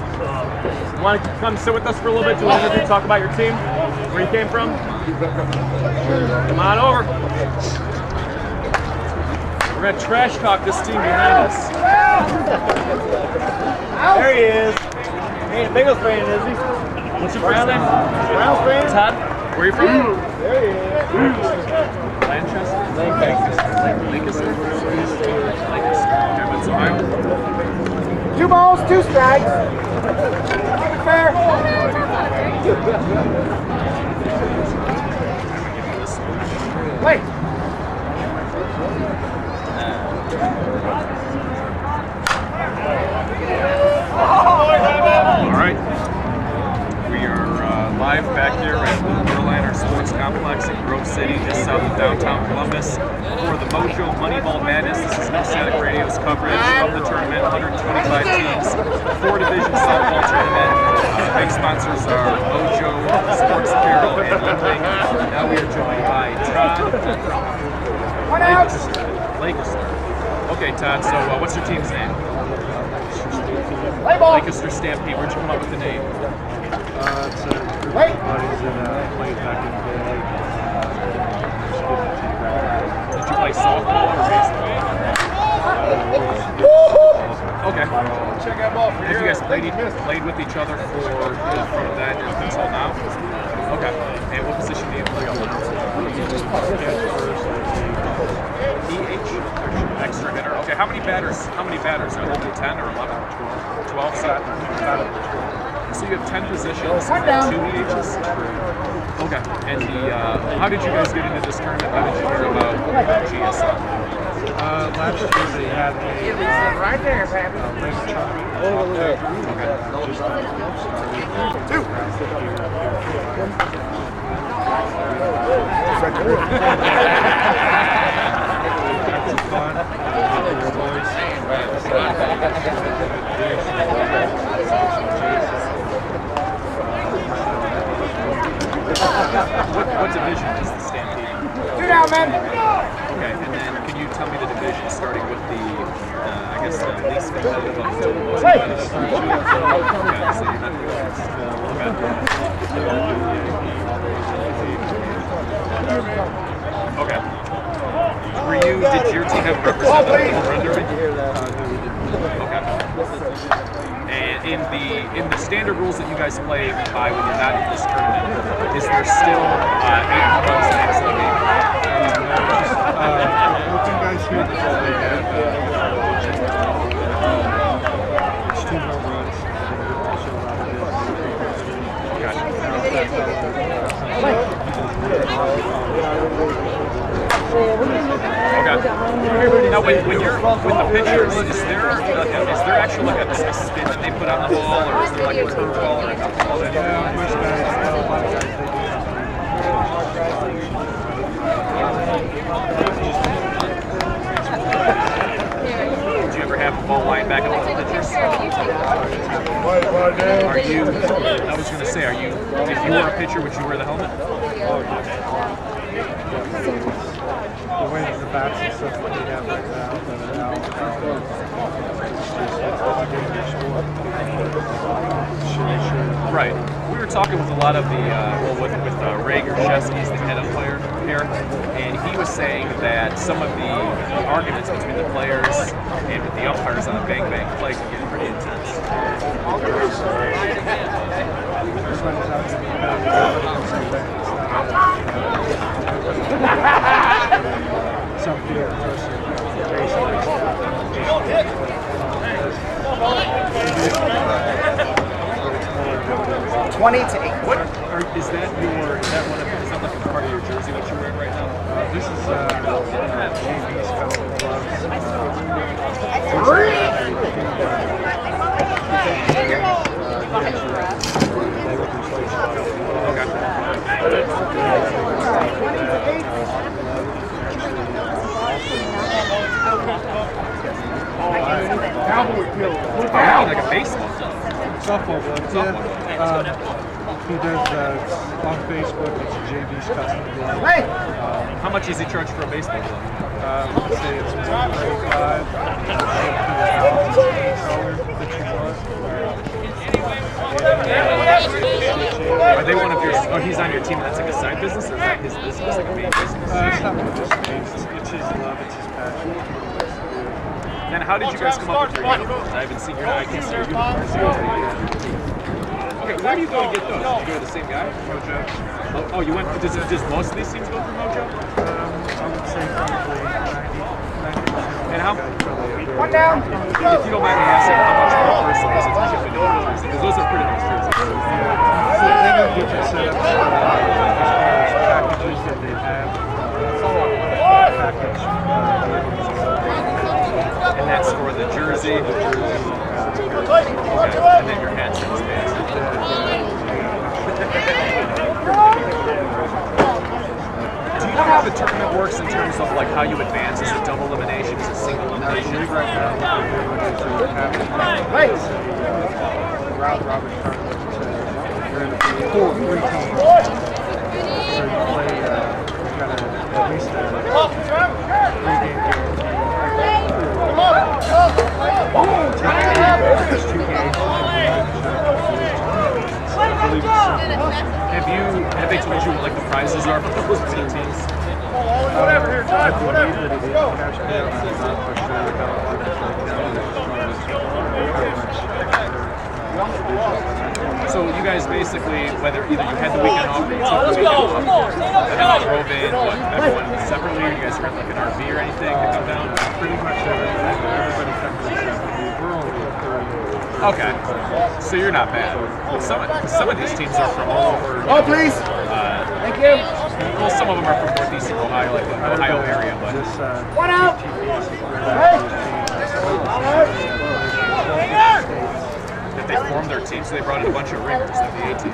You want to come sit with us for a little bit, do an interview, talk about your team, where you came from? Come on over. We're going to trash talk this team behind us. There he is. He ain't a Bengals fan, is he? What's your first name? Browns fan? Todd. Where are you from? There he is. Lancaster. Lancaster. What's Ohio? 2 balls, 2 strikes. Fair. Wait. All right. We are live back here at the Berliner Sports Complex in Grove City, just south of downtown Columbus, for the Mojo Moneyball Madness. This is No Static Radio's coverage of the tournament. 125 teams, 4-division softball tournament. Big sponsors are Mojo Sports Apparel and Limping. Now we are joined by Todd One out. Lancaster. Okay, Todd. So what's your team's name? Play ball. Lancaster Stampede. Where'd you come up with the name? It's a group Wait. of buddies that played back in the day. Did you play softball or baseball? played with each other from then until now? Okay. And what position do you play on? DH? Extra hitter. Okay, how many batters are there? 10 or 11? 12? So you have 10 positions and 2 EHs? Okay. And how did you guys get into this tournament? How did you hear about GSL? Last year they had right there, Pappy. What division is the Stampede? Two down, man. Okay, and then can you tell me the division starting with the, I guess, the least competitive up to the most competitive? Okay, so you're not okay. Did your team have representatives under it? Okay. And in the standard rules that you guys play by when you're not in this tournament, is there still 8 runs max in the game? Open guys here before they have there's 2 home runs. Okay. Now, when you're with the pitchers, is there actually like a spin that they put on the ball, or is there like a curveball or a knuckleball that you do? Do you ever have the ball line back up with the pitchers? Are you? I was going to say, if you were a pitcher, would you wear the helmet? The way that the bats and stuff that we have right now, Right. We were talking with a lot of the, with Ray Gershevsky's the head umpire here, and he was saying that some of the arguments between the players and with the umpires on the Bang Bang play can get pretty intense. Some fear of 20 to 8. Is that like a part of your jersey what you're wearing right now? This is JV's couple of gloves. Like a baseball glove. Softball gloves, yeah. He does on Facebook. It's JV's custom glove. How much does he charge for a baseball glove? Let's say it's $135. Are they one of your? Oh, he's on your team. That's like a side business, or is that his business, like a main business? It's not my business. It's his love. It's his passion. And how did you guys come up with your uniforms? I haven't seen your. I can see your uniforms. Okay, where do you go to get those? Do you go to the same guy? Mojo. Oh, you went. Does most of these teams go through Mojo? I would say probably 90%. And how? One down. If you don't mind me asking, how much per person is it to ship into your jersey? Because those are pretty nice jerseys. So they have different setups as far as packages that they have. Package. And that's for the jersey, and then your hats and pants. Do you know how the tournament works in terms of like how you advance? Is it double elimination? Is it single elimination? Right now, round robin tournament. You're in a pool of 3 teams. So you play, you got at least a 3-game game. There's 2 games. Have they told you what like the prizes are for those 2 teams? Whatever here, I believe that it is cash payouts. I'm not for sure about how much So you guys basically, whether either you had the weekend off or you took the weekend off, and then you drove in, what, everyone separately, or you guys rent like an RV or anything to come down? Pretty much everybody separately. We're only 30. Okay, so you're not bad. Some of these teams are from all over. Oh, please. Thank you. Well, some of them are from northeastern Ohio, like the Ohio area, but One out. that they formed their team, so they brought in a bunch of ringers, like the A team.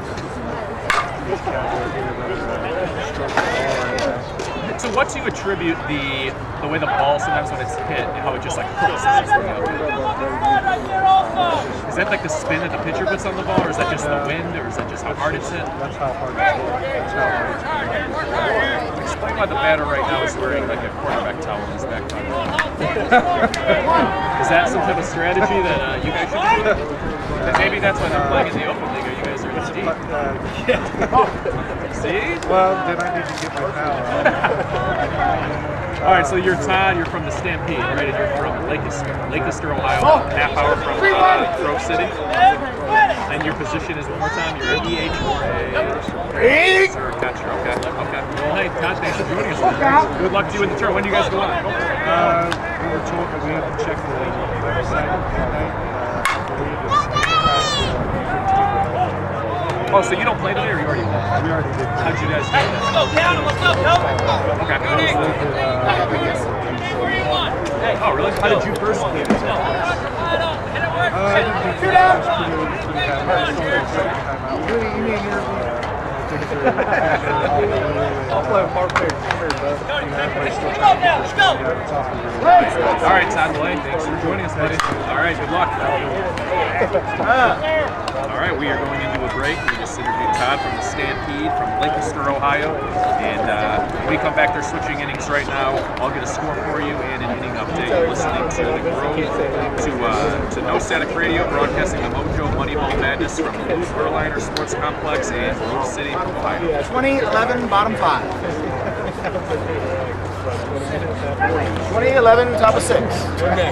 So what do you attribute the way the ball sometimes when it's hit, how it just like hooks as it's going up? Is that like the spin that the pitcher puts on the ball, or is that just the wind, or is that just how hard it's hit? That's how hard it's hit. Explain why the batter right now is wearing like a quarterback towel in his back pocket. Is that some type of strategy that you guys should do? Maybe that's why they're playing in the open league, or you guys are in the deep. See? Well, then I need to get my towel out. All right, so you're Todd. You're from the Stampede, right? And you're from Lancaster, Ohio, half hour from Grove City. And your position is one more time. You're a DH or a catcher. Okay. Well, hey, Todd, thanks for joining us. Good luck to you in the tour. When do you guys go on? We were told that we had to check the website tonight. Oh, so you don't play today, or you already did? We already did. How'd you guys do that? Let's go, down. Let's go, Okay. Oh, really? How did you first play this? Two down. I'll play a far player. All right, Todd Delay, thanks for joining us, buddy. All right, good luck. All right, we are going into a break. We just interviewed Todd from the Stampede from Lancaster, Ohio. And when we come back, they're switching innings right now. I'll get a score for you and an inning update. You're listening to the Grove, to No Static Radio, broadcasting the Mojo Moneyball Madness from the Blues Berliner Sports Complex in Grove City, Ohio. 2011, bottom 5. 2011, top of 6.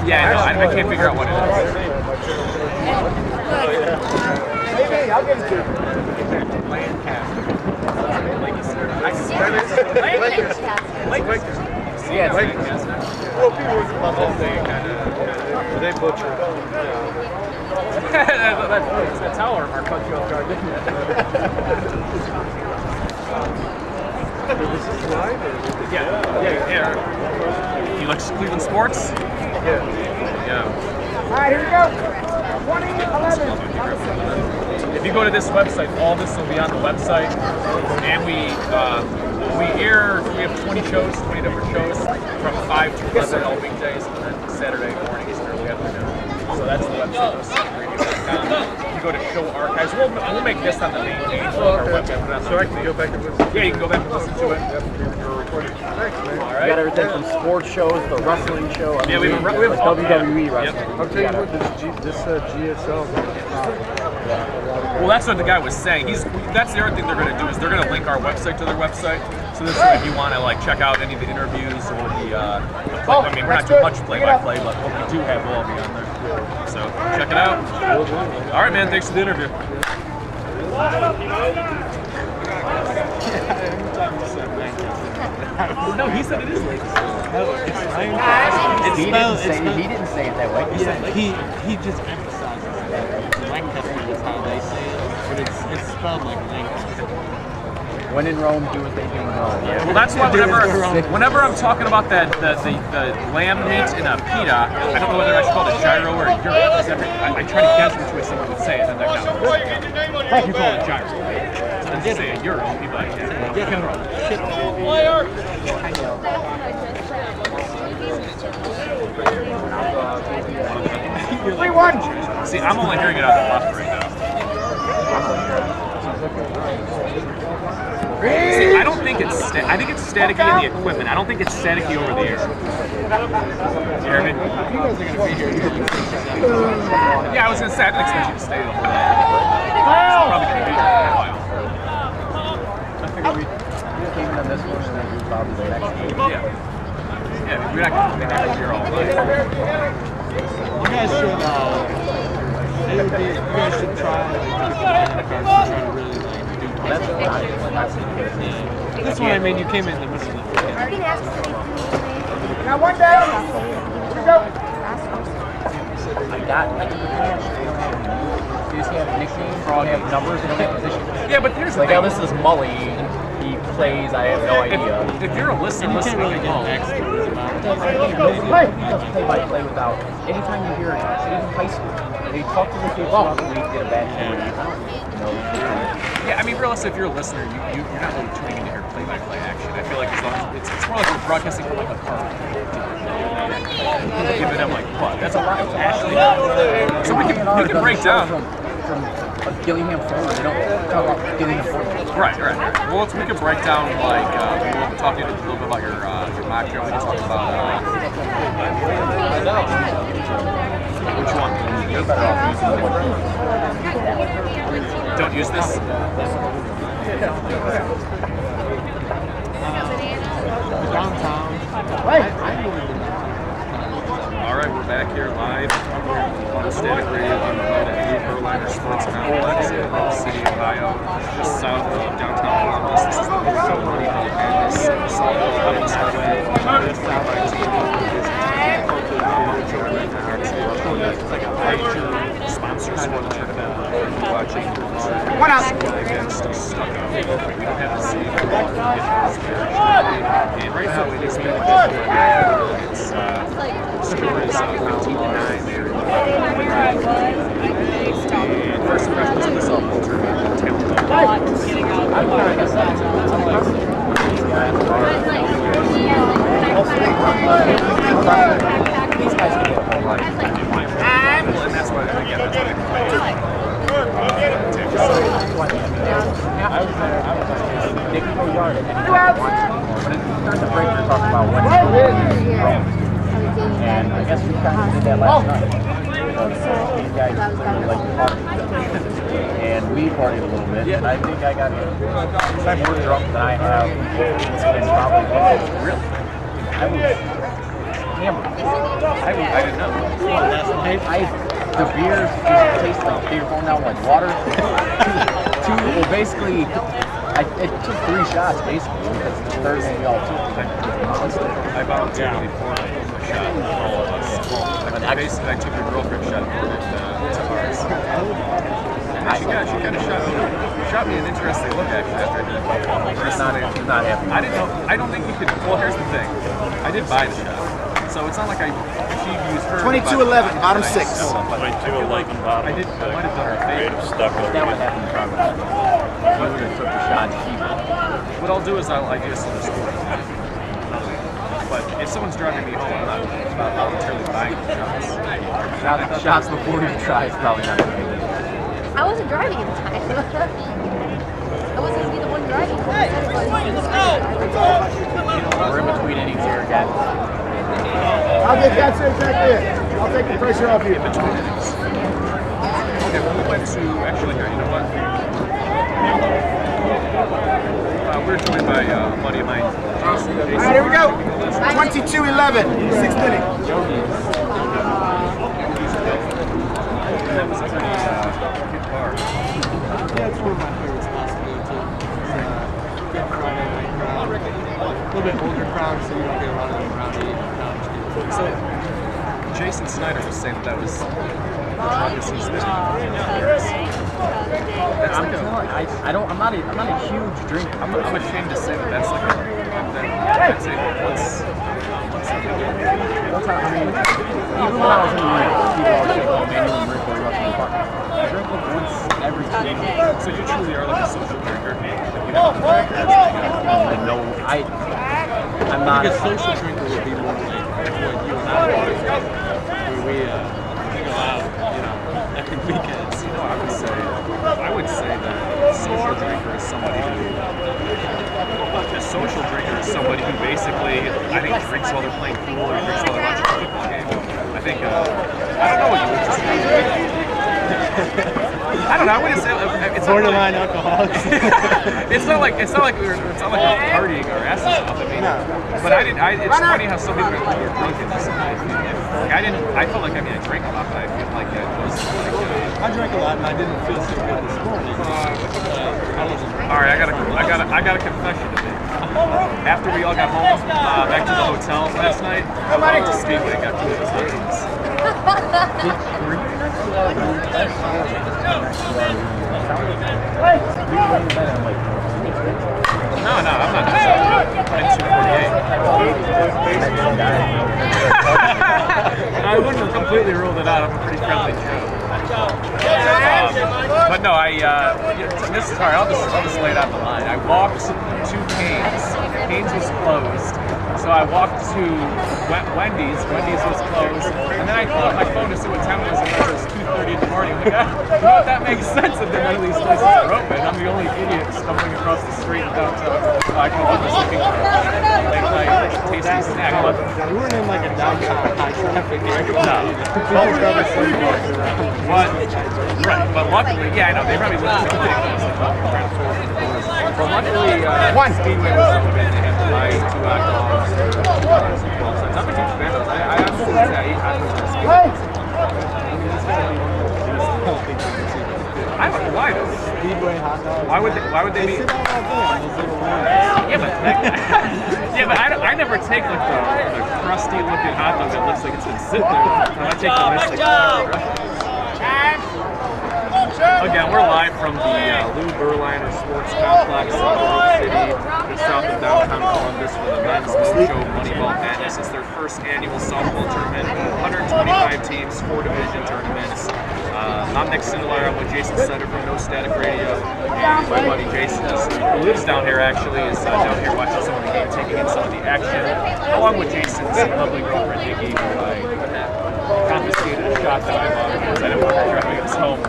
Yeah, I know. I can't figure out what it is. Maybe, I'll give it to you. Well, people with the thing kind of, they butcher it. That's how our country off guard, didn't it? This is live? Yeah. You like Cleveland sports? Yeah. All right, here we go. 2011. If you go to this website, all this will be on the website, and we have 20 shows, 20 different shows from 5 to 11 all weekdays, and then Saturday mornings and early afternoon. So that's the website. You go to show archives. We'll make this on the main page of our website. So I can go back and listen. Yeah, you can go back and listen to it. Thanks, man. All We got right. everything from sports shows, the wrestling show. Yeah, we have WWE wrestling. Yep. I'll tell you what, this GSL. Well, that's what the guy was saying. That's the other thing they're going to do is they're going to link our website to their website. So this way, if you want to like check out any of the interviews or the play, I mean, we're not too much play-by-play, but what we do have will all be on there. So check it out. All right, man. Thanks for the interview. No, he said it is late. He didn't say it that way. He just emphasizes that Lancaster is how they say it, but it's spelled like Lancaster. When in Rome, do as they do in Rome. Well, that's why whenever I'm talking about the lamb meat in a pita, I don't know whether I should call it a gyro or a gyro. I try to guess which way someone would say it, and then you call it a gyro. So then you say a gyro, people like, gyro. See, I'm only hearing it on the left right now. See, I don't think it's I think it's staticky in the equipment. I don't think it's staticky over the air. You hear me? Yeah, I was gonna say I didn't expect you to stay the whole day. It's probably gonna be a while. I figured we came in on this one and then we probably the next game. Yeah, we're not gonna be here all day. You guys should You guys should try try to really do That's what This one, I mean, you came in the middle of the weekend. Now one down. Here we go. I got like you just have nicknames, you don't have numbers, you don't have positions. Yeah, but here's the Like, thing. oh, this is Mully. He plays. I have no idea. If you're a listener, You can't really listening, get oh, backstories about it. He does play-by-play without. Anytime you hear it, even high school, they talk to the kids throughout the week, get a bad game. yeah, I mean, realistically, if you're a listener, you're not really tuning in to hear play-by-play action. I feel like as long as it's more like you're broadcasting from like a car. Giving them like what? That's a lot of actually. So we can break down. From Gillingham forward, they don't talk about Gillingham forward. Right. Well, we can break down like we'll talk a little bit about your mock drill. We can talk about which one? You're better off using the one. Don't use this. Downtown. All right, we're back here live on Static Radio on the road at Blue Berliner Sports Complex in Grove City, Ohio, just south of downtown Columbus. This is the Blue Money Madness major sponsors for the tournament. Watching One out. against Stucco. We don't have the same. And right now it is been it's score is 15-9 there. And first impressions of the softball tournament. These guys can get a whole lot. Well, and that's why they get that's why they They can go yard at any time they want to. But there's a break you're talking about when it's wrong. And I guess we kind of did that last night. These guys clearly like to party. And we partied a little bit. And I think I got more drunk than I have in probably. Really? I was hammered. I didn't know. The beers just taste like they were going down like water. Well, basically, it took 3 shots basically. Because the third one we all took was a monster. I volunteered before a shot. All of us. Basically, I took a girlfriend shot and to ours. She kind of shot me an interesting look after I did. She's not happy. I didn't know. I don't think you could. Well, here's the thing. I did buy the shot, so it's not like she used her. 22-11, bottom 6. 22-11 bottom. I might have done her a favor. Stucco. That would happen in progress. You would have took the shot and keep it. What I'll do is I'll just sort of score. But if someone's driving me home, I'm not voluntarily buying the shots. Shots before you try is probably not going to be good. I wasn't driving at the time. I wasn't going to be the one driving. We're in between innings here again. I'll get that safe back there. I'll take the pressure off you. Between innings. Okay, well, we went to actually here. You know what? We're joined by a buddy of mine, Jason. All right, here we go. 22-11, 6th inning. That was a pretty good bar. Yeah, it's one of my favorite spots to go to. It's good Friday night crowd. A little bit older crowd, so you don't get a lot of them rowdy college kids. So, Jason Snyder was saying that was the drunkest he's been. That's like I'm not a huge drinker. I'm ashamed to say that's like I'd say once I mean, even when I was in the league, people always say, "Oh man, you're in Rick, you're rushing the park." I drink like once every 2 weeks. so you truly are like a social drinker. I'm not. I think a social drinker would be more like what you and I are. We go out, every weekend. I would say that a social drinker is somebody who basically, I think, drinks while they're playing pool or drinks while they're watching a football game. I think, I don't know what you would just I don't know. I wouldn't say it's Borderline alcoholics. it's not like we're partying our asses off. I mean, but it's funny how some people are drunk and just like I felt like I drank a lot, but I feel like it was like I drank a lot and I didn't feel so good this morning. All right, I got a confession to make. After we all got home, back to the hotel last night, I went to Speedway and got 2 of those hot dogs. No, I'm not. I'm 248. I wouldn't have completely ruled it out. I'm a pretty friendly Joe. But no, this is hard. I'll just lay it on the line. I walked to Cane's. Cane's was closed. So I walked to Wendy's. Wendy's was closed. And then I pulled up my phone to see what time it was, and it was 2:30 in the morning. I'm like, you know what, that makes sense if none of these places are open. I'm the only idiot stumbling across the street downtown. I come up just looking for a late night tasty snack. But We weren't in like a downtown high traffic area. no. But luckily, yeah, I know, they probably looked ridiculous. But luckily, Speedway was open. They had to buy 2 hot dogs or 12 cents. I'm a huge fan of those. I honestly say I eat hot dogs at Speedway. I don't know why though. Speedway hot dogs. Why would they be? Yeah, but I never take like the crusty looking hot dog that looks like it's been sitting there. I take the nice like. Again, we're live from the Lou Berliner Sports Complex in Grove City, just south of downtown Columbus for the Men's Mojo Moneyball Madness. It's their first annual softball tournament, 125 teams, 4 division tournaments. I'm Nick Sindelar. I'm with Jason Sutter from No Static Radio. And my buddy Jason, who lives down here actually, is down here watching some of the game, taking in some of the action, along with Jason's lovely girlfriend Nikki, who I confiscated a shot that I bought because I didn't want her driving us home.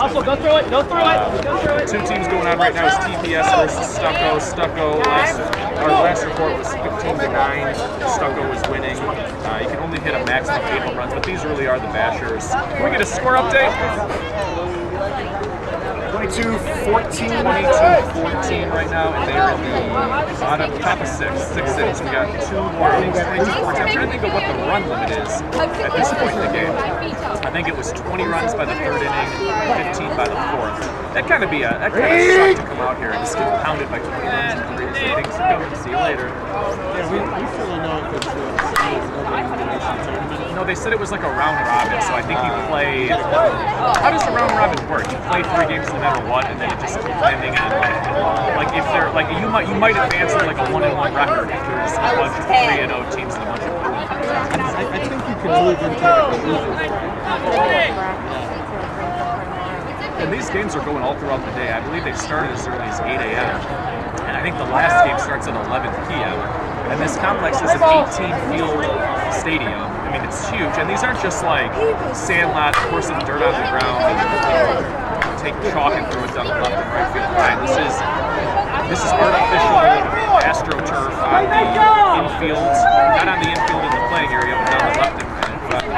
Also, go through it. Go through it. 2 teams going on right now is TPS versus Stucco. Stucco, our last report was 15-9. Stucco was winning. You can only hit a maximum of 8 home runs, but these really are the bashers. Can we get a score update? 22-14. 22-14 right now, and they're in the bottom, top of 6 innings. We got 2 more innings, 22-14. I'm trying to think of what the run limit is at this point in the game. I think it was 20 runs by the 3rd inning, 15 by the 4th. That kind of sucked to come out here and just get pounded by 20 runs in 3 innings and go. See you later. Yeah, we still don't know if it's No, they said it was like a round robin, so I think you play. How does the round robin work? You play 3 games no matter what, and then it just keeps ending and like if they're like you might advance to like a 1-1 record if there's a bunch of 3-0 teams and a bunch of 4. I think you can move into like a losing. And these games are going all throughout the day. I believe they started as early as 8 a.m. And I think the last game starts at 11 p.m. And this complex is an 18-field stadium. I mean, it's huge. And these aren't just like sandlot, pour some dirt on the ground, and take chalk and throw it down the left and right field line. This is artificial AstroTurf on the infield, not on the infield in the playing area, but down the left and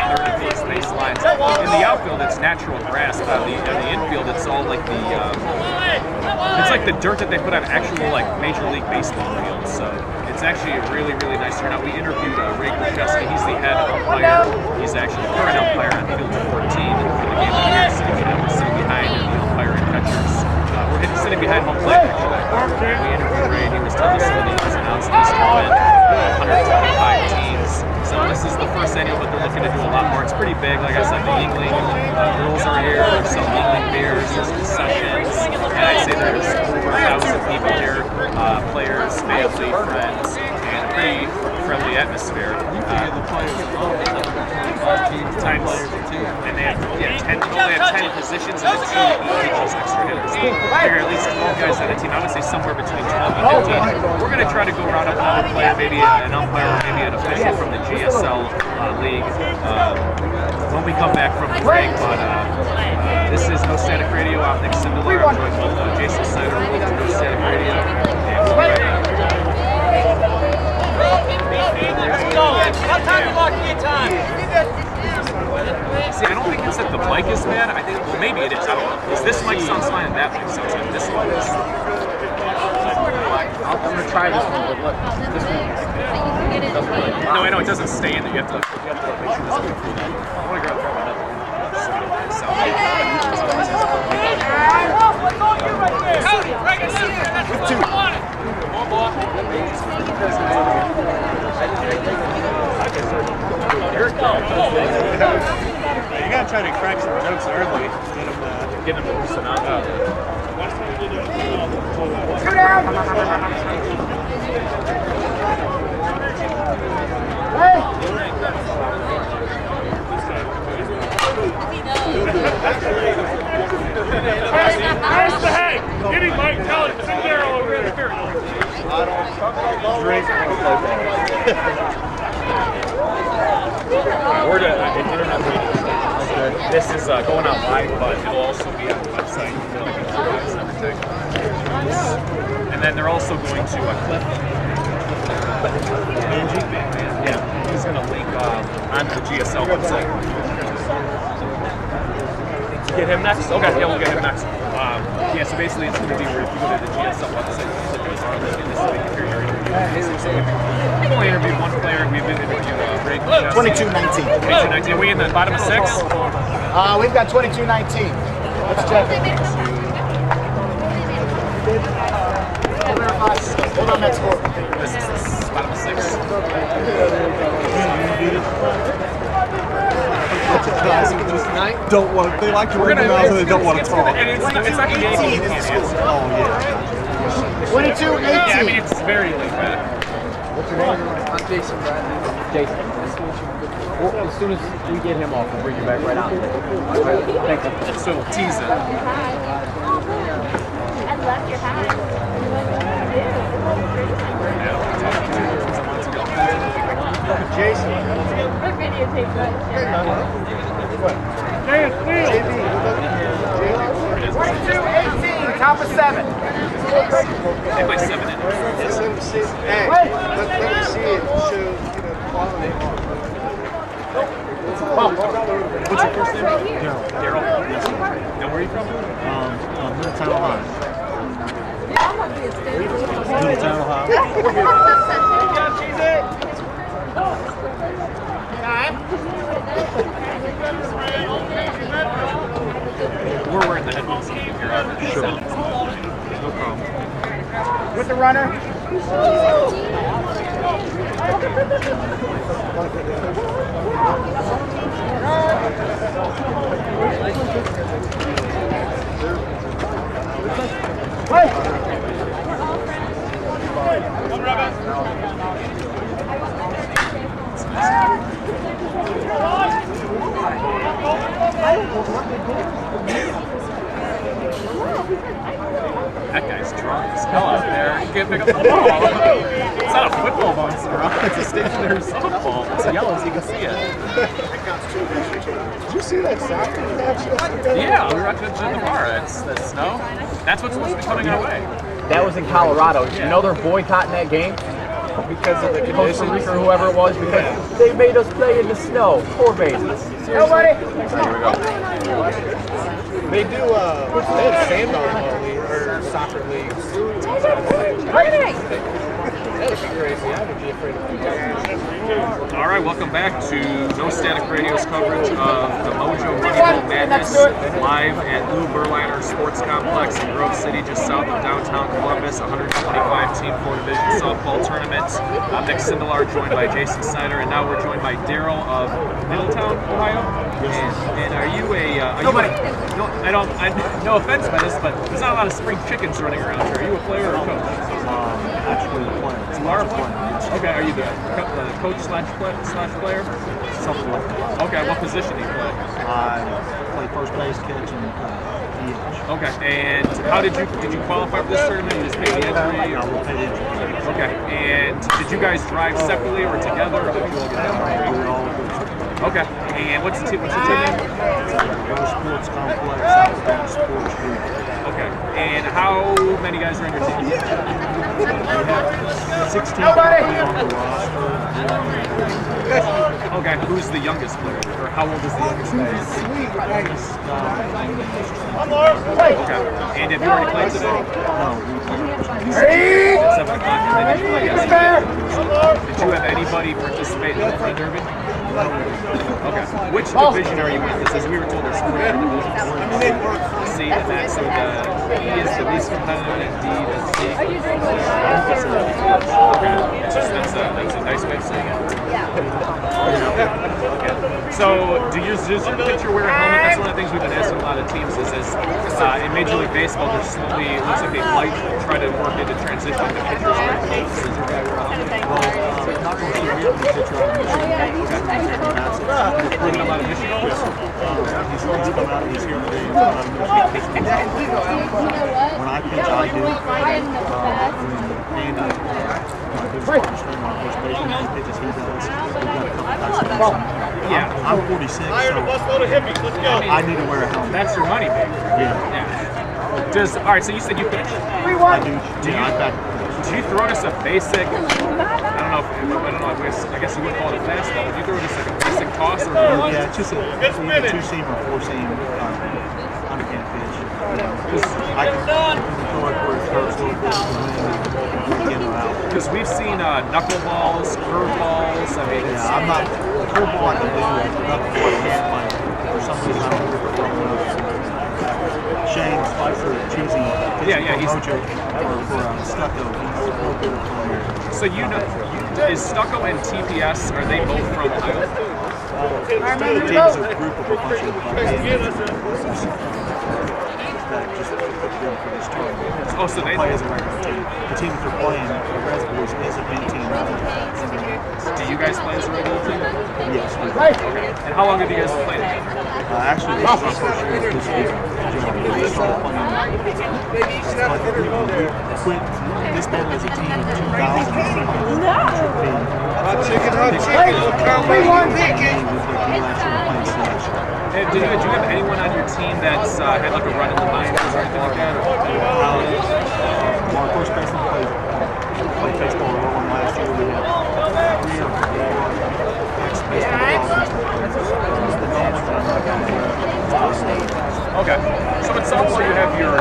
third and first base lines. In the outfield, it's natural grass, but on the infield, it's all like it's like the dirt that they put on actual like Major League Baseball fields. So it's actually a really, really nice turnout. We interviewed Ray Krzyzewski. He's the head umpire. He's actually the current umpire on field 14 for the game that we're sitting behind the umpire and catchers. We're sitting behind home plate actually. And we interviewed Ray, and he was telling us some of the ins and outs of this tournament. 125 teams. So this is the first annual, but they're looking to do a lot more. It's pretty big. Like I said, the Yingling girls are here. There's some Yingling beers. There's concessions. And I'd say there's over 1,000 people here. Players, family, friends, and a pretty friendly atmosphere. And they have, only have 10 positions and 2 extra hitters. There are at least 12 guys on a team. I would say somewhere between 12 and 15. We're going to try to go round up another player, maybe an umpire or maybe an official from the GSL league when we come back from the break. But this is No Static Radio. I'm Nick Sindelar. I'm joined with Jason Snyder with No Static Radio. And we'll be right back. Let's go. What time you walk in time? See, I don't think it's that the mic is bad. I think maybe it is. I don't know. Because this mic sounds fine and that mic sounds fine. This one is. I'm gonna try this one, but look, this one. No, I know it doesn't stay in there. You have to make sure this is good. I want to grab another one. You gotta try to crack some jokes early. Get him to loosen up. Two down. Hey. Pass the head. Get him, Mike. Tell him. Sit there over here. We're at internet radio. This is going out live, but it'll also be on the website. And everything. And then they're also going to Cliff. Yeah, he's going to link onto the GSL website. Get him next? Okay, yeah, we'll get him next. Yeah, so basically it's going to be where if you go to the GSL website, you click on our link, and this is like your interview. So we've only interviewed one player. We've been interviewing Ray. 22-19. 22-19. Are we in the bottom of 6? We've got 22-19. Let's check it. Hold on that score. This is bottom of 6. Don't want. They like to run their mouths and they don't want to talk. And it's not a game. 22-18. Yeah, I mean, it's very laid back. What's your name? I'm Jason Bradley. Jason. Well, as soon as we get him off, we'll bring you back right out. Thank you. So tease it. I left your hat. Jason. What videotape that? JB. 22-18. Top of 7. They play 7 innings. Let me see. Hey, let me see it. Show quality. What's your first name? Daryl. And where are you from? Middletown, Ohio. Middletown, Ohio. We're wearing the headphones. You're out. Sure. No problem. With the runner. That guy's drunk as hell out there. He can't pick up the ball. It's not a football bouncing around. It's a stationary softball. It's yellow so you can see it. Did you see that soccer match yesterday? Yeah, we were at the bar. It's the snow. That's what's supposed to be coming our way. That was in Colorado. You know they're boycotting that game? Because of the Costa conditions. Rica or whoever it was, because they made us play in the snow. Poor babies. Nobody. Here we go. They do. They have sand league or soccer leagues. That would be crazy. I would be afraid of that. All right, welcome back to No Static Radio's coverage of the Mojo Moneyball Madness live at Lou Berliner Sports Complex in Grove City, just south of downtown Columbus. 125-team 4-division softball tournament. I'm Nick Sindelar, joined by Jason Snyder, and now we're joined by Daryl of Middletown, Ohio. And are you a? Nobody. No offense by this, but there's not a lot of spring chickens running around here. Are you a player or a coach? Actually, a player. You are a player. Okay, are you the coach slash player? Something like that. Okay, what position do you play? I play first base, catch, and DH. Okay, and how did you qualify for this tournament? You just paid the entry? I will pay the entry. Okay, and did you guys drive separately or together, or did you all get together? We all go. Okay, and what's your team name? Go Sports Complex, Southbound Sports Group. Okay, and how many guys are on your team? We have 16 Nobody. people on the roster. Okay, who's the youngest player, or how old is the youngest player? Okay, and have you already played today? No, 7 o'clock, and then did you play yesterday? Did you have anybody participate in the Front Derby? Okay. Which division are you in? Because as we were told, there's 4 different divisions. C and that, so the E is the least competitive and D is C. Okay. That's a nice way of saying it. Okay. So, does your pitcher wear a helmet? That's one of the things we've been asking a lot of teams is in Major League Baseball, there's slowly, it looks like they might try to work into transition to pitchers wearing helmets. Does your guy wear a helmet? Not going to be a pitcher out of Michigan. You're proving a lot of Michigan? He's come out, he's here today. When I pitch, I do. And my business partner's training on first base. When he pitches, he does. We've got a couple guys. Yeah. I'm 46, so I need to wear a helmet. That's your money maker. Yeah. All right, so you said you pitch. I do. Yeah, I back. Do you throw us a basic, I guess you would call it a fastball. Do you throw just like a basic toss or yeah, it's just a 2-seam or 4-seam underhand pitch. I can throw it where it hurts a little bit in or out. Because we've seen knuckleballs, curveballs. I mean, yeah, I'm not, the curveball I can do, knuckleball I can't find. For some reason, I don't rip it from Shane Spicer, cheesy. He's for Stucco. So is Stucco and TPS, are they both from Ohio? The team is a group of a bunch of just for this tournament. Oh, so they play as a regular team. The team that they're playing, the Reds Boys, is a big team out of Do you guys play as a regular team? Yes. Okay. And how long have you guys been playing together? Actually, this is our first year this week. We started playing. We quit this band as a team in 2000. Did you have anyone on your team that's had like a run in the minors or anything like that? Our first baseman played baseball a little last year. We had 3 or 4 Okay. So in softball you have your 9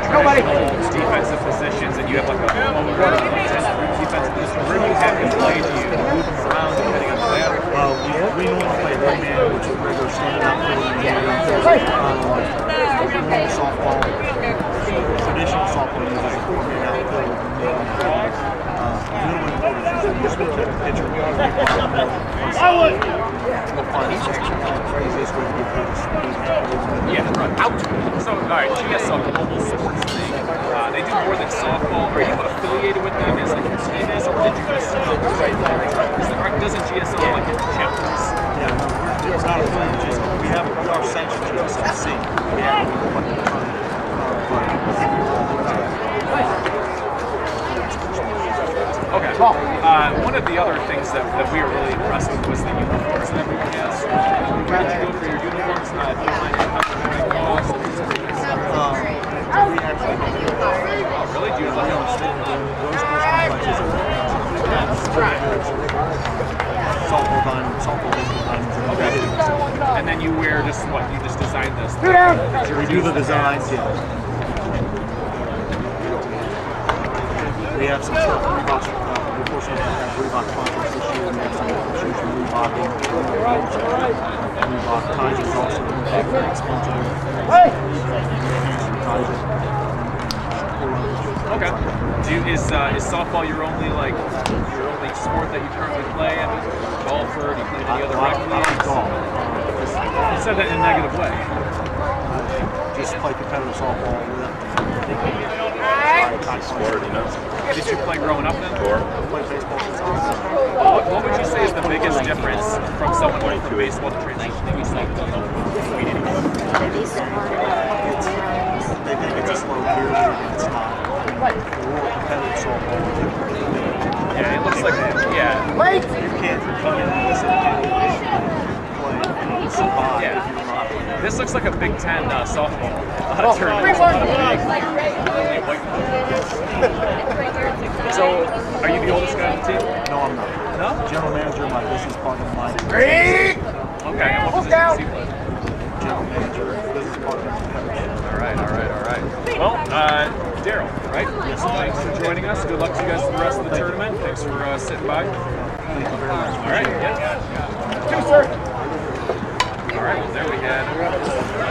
traditional defensive positions and you have like a defensive position. Where do you have him play? Do you move him around depending on the player? We normally play a 3-man, which is regular standing out softball. Traditional softball uses a 4-man outfield. Middle infield is usually switch up the pitcher. Yeah, right. Out. So, all right, GSL Global Sports League. They do more than softball. Are you affiliated with them as like your team is, or did you just doesn't GSL like your chapters? Yeah, it's not affiliated. Just we have our sanctioned GSLC. Okay. One of the other things that we were really impressed with was the uniforms that everyone has. Where did you go for your uniforms? Do you mind covering costs? We actually really? Do you like softball diamonds, softball baseball diamonds, and then you wear just what? You just design this? We do the designs, yeah. We have some stuff from Reebok. We're fortunate to have Reebok sponsors this year. We have some shoes from Reebok. Reebok ties is also very expensive. Okay. Is softball your only sport that you currently play? I mean, golfer? Do you play any other rec leagues? I like golf. You said that in a negative way. Just play competitive softball with sport, you know. Did you play growing up then? Or play baseball since I was What would you say is the biggest difference from someone going from baseball to transition to softball? They think it's a slow period, and it's not. We're more competitive softball. Yeah, it looks like Wait! You can't compete in this play survive if you're not playing. This looks like a Big Ten softball tournament. So, are you the oldest guy on the team? No, I'm not. No? General manager, my business partner, Mike. Okay, and what position does he play? General manager, business partner, All right. Well, Daryl, right? Yes, thanks for joining us. Good luck to you guys for the rest of the tournament. Thanks for sitting by. Thank you very much. All right, yeah. sir. All right, well, there we had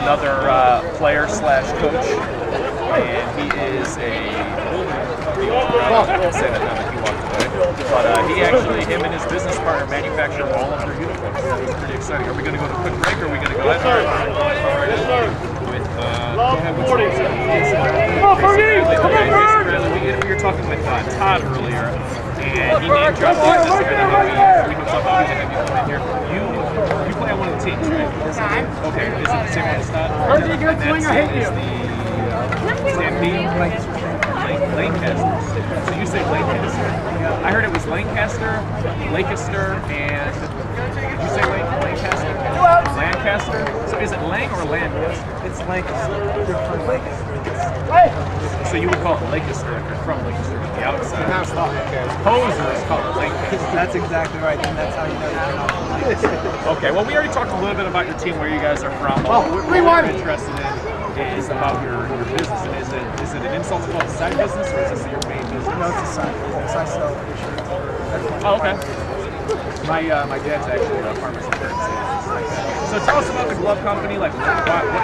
another player slash coach, and he is a. I didn't say that now that he walked away, but he actually, him and his business partner manufacture all of their uniforms. So it's pretty exciting. Are we going to go to quick break, or are we going to go ahead? All right. With go ahead. What's your name? We were talking with Todd earlier, and he name dropped you. Just kind of we hooked up on you to have you come in here. You play on one of the teams, right? Okay. Is it the same one as Todd? Pretty good swing. I hate you. Stampede. Lancaster. So you say Lancaster? I heard it was Lancaster, and did you say Lancaster? Lancaster? So is it Lang or Lancaster? It's Lancaster. You're from Lancaster. So you would call it Lancaster if you're from Lancaster on the outside. Poser is called Lancaster. That's exactly right, and that's how you know you're not from Lancaster. Okay, well we already talked a little bit about your team, where you guys are from. What we're interested in is about your business. And is it an insult to call it a side business, or is this your main business? No, it's a side business. I sell insurance. Oh, okay. My dad's actually a farmer's insurance agent. So tell us about the glove company. Like, what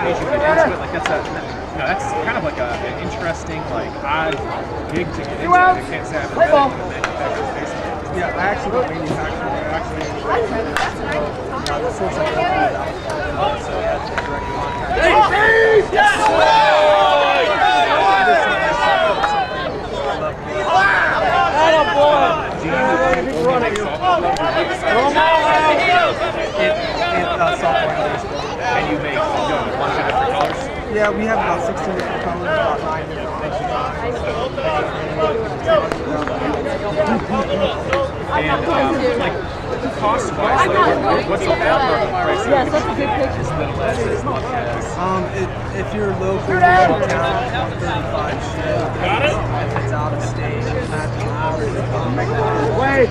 made you get into it? Like, that's kind of like an interesting, like, odd gig to get into. I can't say I've ever been in the manufacturing space. Yeah, I actually don't manufacture. I actually the source I go through, so that's a direct And you make a bunch of different colors? Yeah, we have about 16 different colors, about 9 different And like cost-wise, like, what's the ballpark price? Yes, that's a good picture. As little as much as. if you're local in town, 35 if it's out of state, Wait.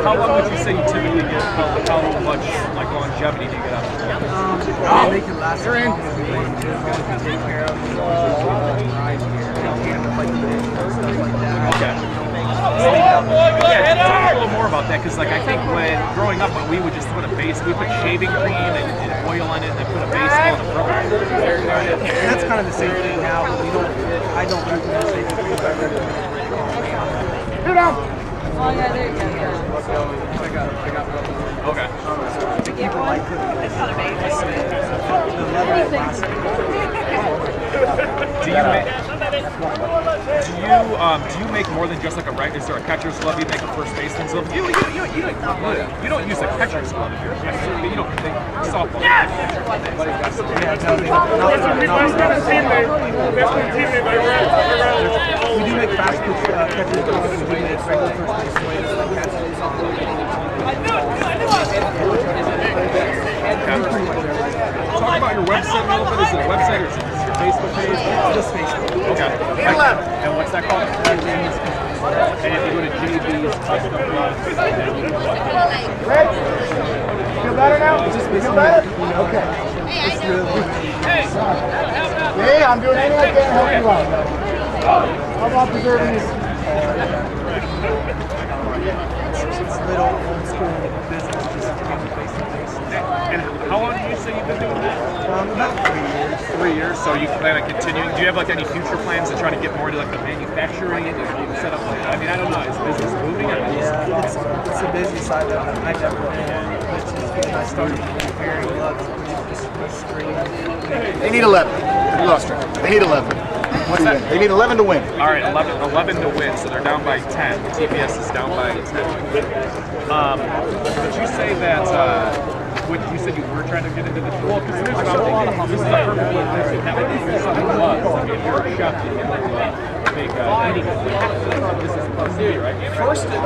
How long would you say you typically get? How much like longevity do you get out of it? They can last as long as we want them to, as we take care of them, stuff like that. Okay. Yeah, talk a little more about that, because like I think when growing up, when we would just put a base, we put shaving cream and oil on it, and then put a base on a program. That's kind of the same thing now, but I don't recommend shaving cream. I recommend Get out. Oh, yeah, there you go. Yeah. I got Okay. people like the do you make more than just like a right? Is there a catcher's glove? You make a first baseman's glove? You don't use a catcher's glove if you're a catcher. You don't think softball. We do make fast pitch catcher's gloves. We do make regular first baseman Talk about your website a little bit. Is it a website or is it your Facebook page? Just Facebook. Okay. And what's that called? And if you go to JB's Custom Gloves, Feel better now? Feel better? Okay. Hey, I'm doing anything I can to help you out. How about preserving this? It's a little old school business, just face-to-face. And how long did you say you've been doing that? About 3 years. 3 years. So you plan on continuing? Do you have like any future plans to try to get more into like the manufacturing and set up? Like, I mean, I don't know. Is business moving? Yeah, it's a busy side of it. I definitely am. It's just when I started preparing gloves, just straight. They need 11. You lost her. They need 11. What's that? They need 11 to win. All right, 11 to win, so they're down by 10. The TPS is down by 10. Would you say that, you said you were trying to get into the well, because here's what I'm thinking. This is a perfect way to have it do something gloves. Like if you're a chef, you get like a big eating this is supposed to be, right? First, do you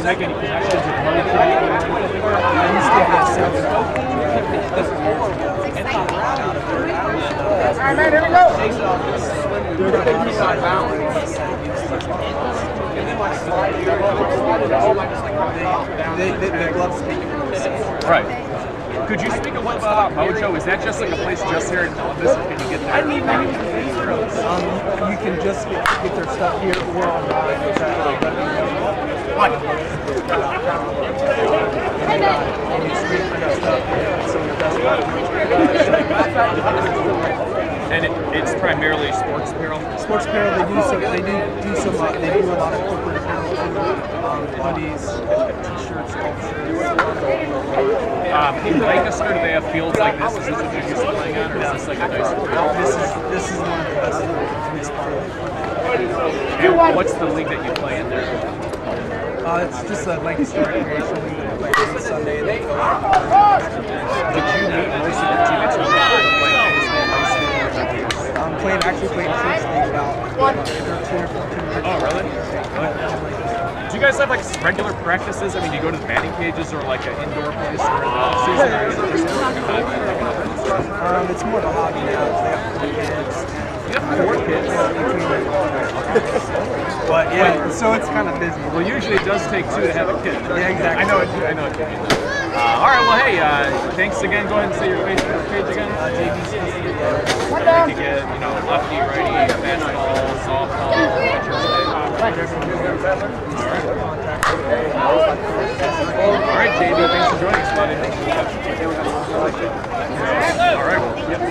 make any connections with money? I used to be a sales rep. All right, man, here we go. The gloves speak for themselves. Right. Could you speak a little bit about Mojo? Is that just like a place just here in Columbus? Or can you get there? You can just get their stuff here or online. And it's primarily sports apparel. Sports apparel. They do some. They do a lot of corporate apparel too. Hoodies, t-shirts, golf shirts. In Lancaster, do they have fields like this? Is this what you're used to playing on, or is this like a nice field? This is one of the best fields. And what's the league that you play in there? It's just a Lancaster recreation league. We play every Sunday. Did you meet most of the teammates when you were playing high school? Actually played first league about 2 years. Oh, really? Do you guys have like regular practices? I mean, do you go to the batting cages or like an indoor place or season? Or is it just it's more of a hobby now. They have 4 kids. You have 4 kids? But yeah, so it's kind of busy. Well, usually it does take 2 to have a kid. Yeah, exactly. I know it. All right, well, hey, thanks again. Go ahead and say your Facebook page again. You can get, lefty, righty, basketball, softball, All right, JB, thanks for joining us, buddy. All right,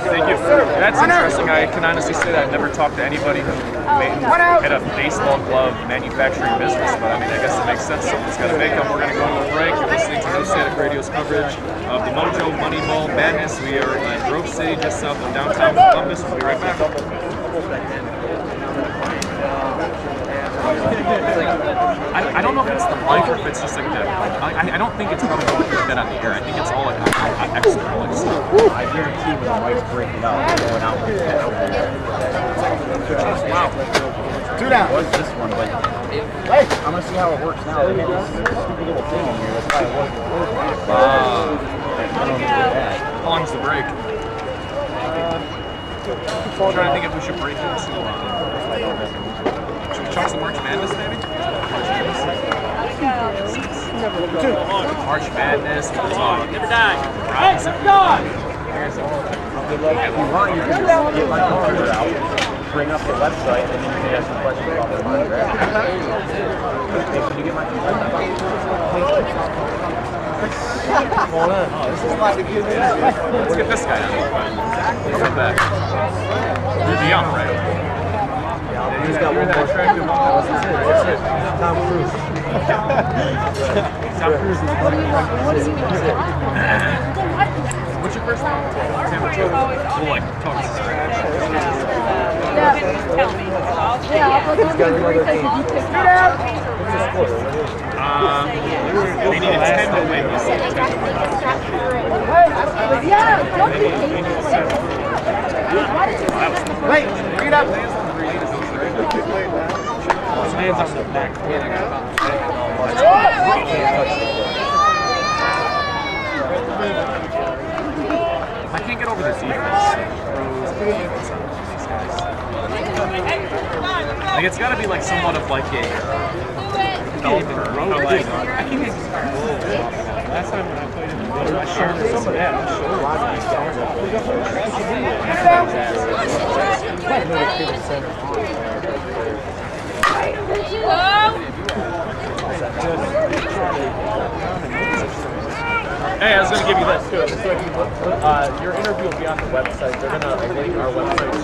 thank you. That's interesting. I can honestly say that I've never talked to anybody who had a baseball glove manufacturing business, but I mean, I guess it makes sense. Someone's got to make them. We're going to go to a break. You're listening to No Static Radio's coverage of the Mojo Moneyball Madness. We are in Grove City, just south of downtown Columbus. We'll be right back. I don't know if it's the mic or if it's just like the. I don't think it's probably going to fit on the air. I think it's all like external. Like stuff. I guarantee when the mic's breaking up, it's going out. Wow. 2 down. It was this one, but I'm going to see how it works now. They had this stupid little thing in here. That's why it wasn't working. I don't know that. How long's the break? I'm trying to think if we should break into. Should we chunk some March Madness, maybe? March Madness. We'll talk. Never die. Hey, If you want, you can just get my computer out, bring up the website, and then you can ask some questions about the money. Can you get my computer out? Hold on. This is like a good Let's get this guy on. Look at that. You're the ump, right? He's got one more. That's it. Tom Cruise. Tom Cruise is funny. What's your first name? We'll like talk scratch. He's got another game. What's the score? They needed 10 to win. Wait, bring it up. His hands on the neck. I can't get over this defense. Like it's got to be like somewhat of like a developer. Like, I can't even start. Last time when I played in the I shared some of that. Hey, I was going to give you this too. So if you look, your interview will be on the website. They're going to link our website to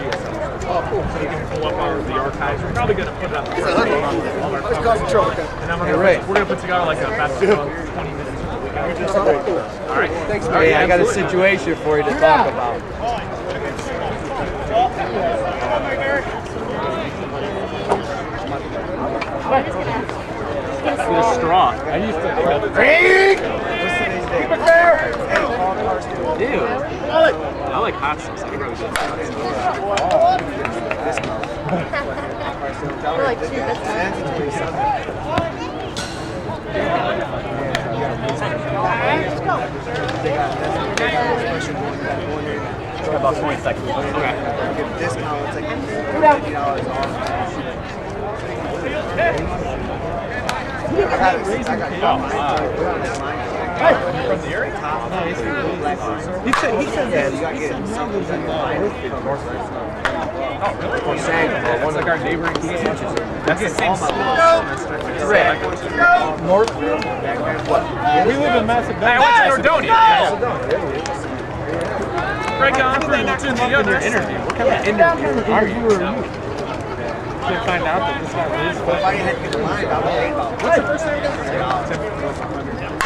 GSL. Oh, cool. So you can pull up the archives. We're probably going to put it on the website. And then we're going to put together like a best of 20 minutes. All right. Thanks, man. Hey, I got a situation for you to talk about. With a straw. I used to. Keep it there. Dude. I like hot sauce. I could probably do hot We're like 2 this About 20 seconds. Okay. Discount, it's like $50 off. From the area? He said yeah, you got to get it. Oh, really? It's like our neighboring state. That's the same school. Correct. No, Northfield? We live in Macedonia. I went to Nordonia. Greg Godfrey to the other interview. What kind of interview are you? Can't find out that this guy lives. What's your first name?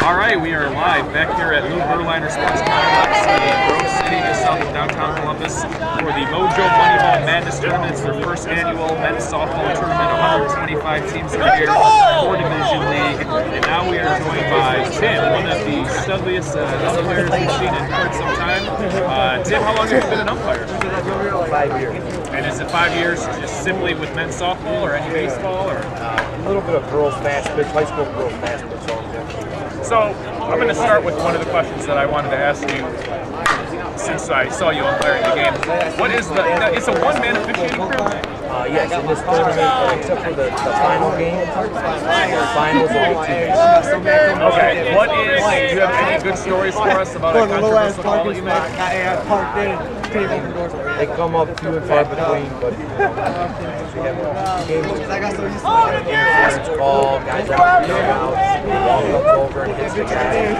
All right, we are live back here at Lou Berliner Sports Complex in Grove City, just south of downtown Columbus, for the Mojo Moneyball Madness Tournament. It's their first annual men's softball tournament. 125 teams are here, 4-division league, and now we are joined by Tim, one of the studliest umpires we've seen in quite some time. Tim, how long have you been an umpire? 5 years. And is it 5 years just simply with men's softball or any baseball? Or A little bit of girls fast pitch, high school girls fast pitch. So I'm going to start with one of the questions that I wanted to ask you since I saw you umpiring the game. What is it's a one-man officiating crew? Yes, in this tournament, except for the final game, the finals will be 2 days. Okay, what is, do you have any good stories for us about a controversial call that you made? They come up few and far between, but we have games with interference call, guys out in the dugouts, ball comes over and hits the guy,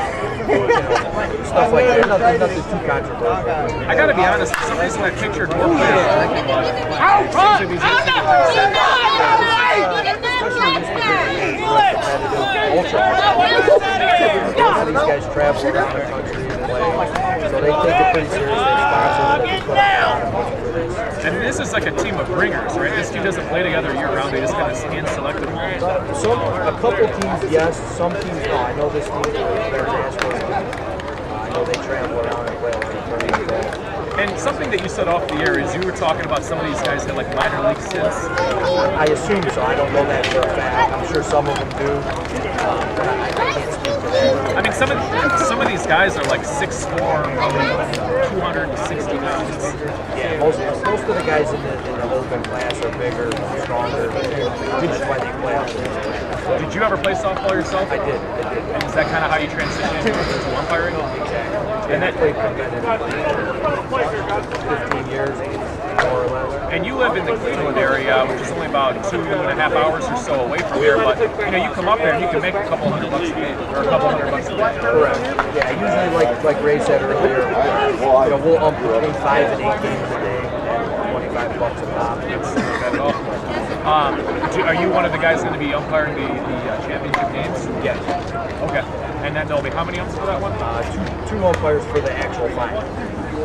stuff like that. Nothing too controversial. I got to be honest, for some reason I pictured more players drinking water. Ultra. Most of these guys travel around the country and play, so they take it pretty seriously. And this is like a team of ringers, right? This team doesn't play together year-round. They just kind of hand select them all. A couple teams, yes. Some teams, no. I know this team, the Reds Astros. I know they travel around and play all the tournaments. And something that you said off the air is you were talking about some of these guys had like minor league stints. I assume so. I don't know that for a fact. I'm sure some of them do. But I can't speak to that. I mean, some of these guys are like 6'4", probably 260 pounds. Yeah, most of the guys in the open class are bigger, stronger. That's why they play out there. Did you ever play softball yourself? I did. And is that kind of how you transitioned into umpiring? Exactly. And I played competitive 15 years, more or less. And you live in the Cleveland area, which is only about 2.5 hours or so away from here. But you come up there and you can make a couple $100 a game, or a couple $100 a day. Correct. Yeah, usually like Ray said earlier, we'll ump between 5 and 8 games a day at $25 a pop. That's not bad at all. Are you one of the guys going to be umpiring the championship games? Yes. Okay. And then there'll be how many umps for that one? Two umpires for the actual final.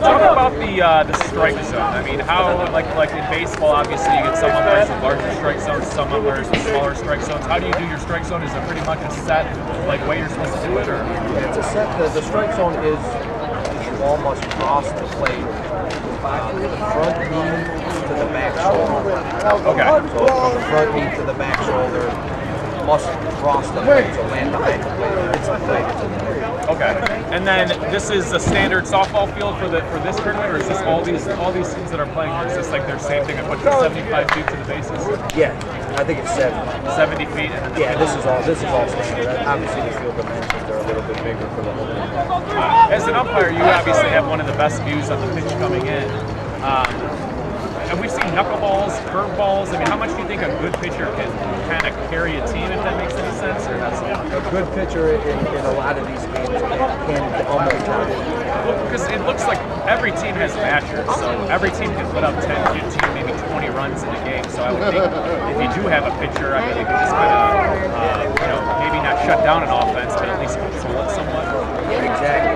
Talk about the strike zone. I mean, how like in baseball, obviously you get some umpires with larger strike zones, some umpires with smaller strike zones. How do you do your strike zone? Is it pretty much a set like way you're supposed to do it, or? It's a set. The strike zone is the ball must cross the plate, the front knee to the back shoulder. Okay. So from the front knee to the back shoulder must cross the plate, so land behind the plate. It's the plate. Okay. And then this is a standard softball field for this tournament, or is this all these teams that are playing here? Is this like their same thing? I put 75 feet to the bases. Yeah, I think it's 70 feet. And yeah, this is all standard. Obviously, the field dimensions are a little bit bigger for the whole thing. As an umpire, you obviously have one of the best views on the pitch coming in. And we've seen knuckleballs, curveballs. I mean, how much do you think a good pitcher can kind of carry a team, if that makes any sense, or not so much? A good pitcher in a lot of these games can almost down. Well, because it looks like every team has matchers, so every team can put up 10, 15, maybe 20 runs in a game. So I would think if you do have a pitcher, I mean, you can just kind of, maybe not shut down an offense, but at least control it somewhat. Exactly.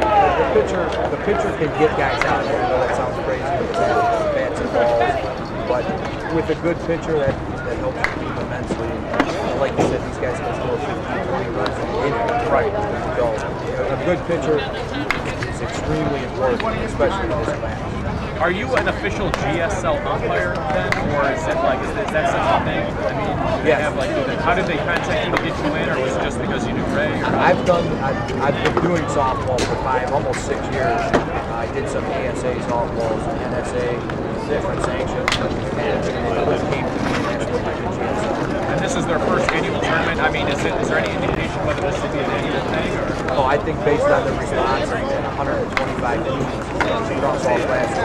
The pitcher can get guys out there. I know that sounds crazy with bats and balls, but with a good pitcher, that helps your team immensely. Like you said, these guys can score 15, 20 runs in the inning. Right. So a good pitcher is extremely important, especially in this class. Are you an official GSL umpire then, or is that such a thing? I mean, do they have how did they contact you to get you in, or was it just because you knew Ray? Or? I've been doing softball for almost 6 years. I did some ASA softballs, NSA, different sanctions, and it came to me, and that's what I did GSL. And this is their first annual tournament. I mean, is there any indication whether this will be an annual thing, or? Oh, I think based on the response and 125 teams across all classes,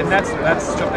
and that's something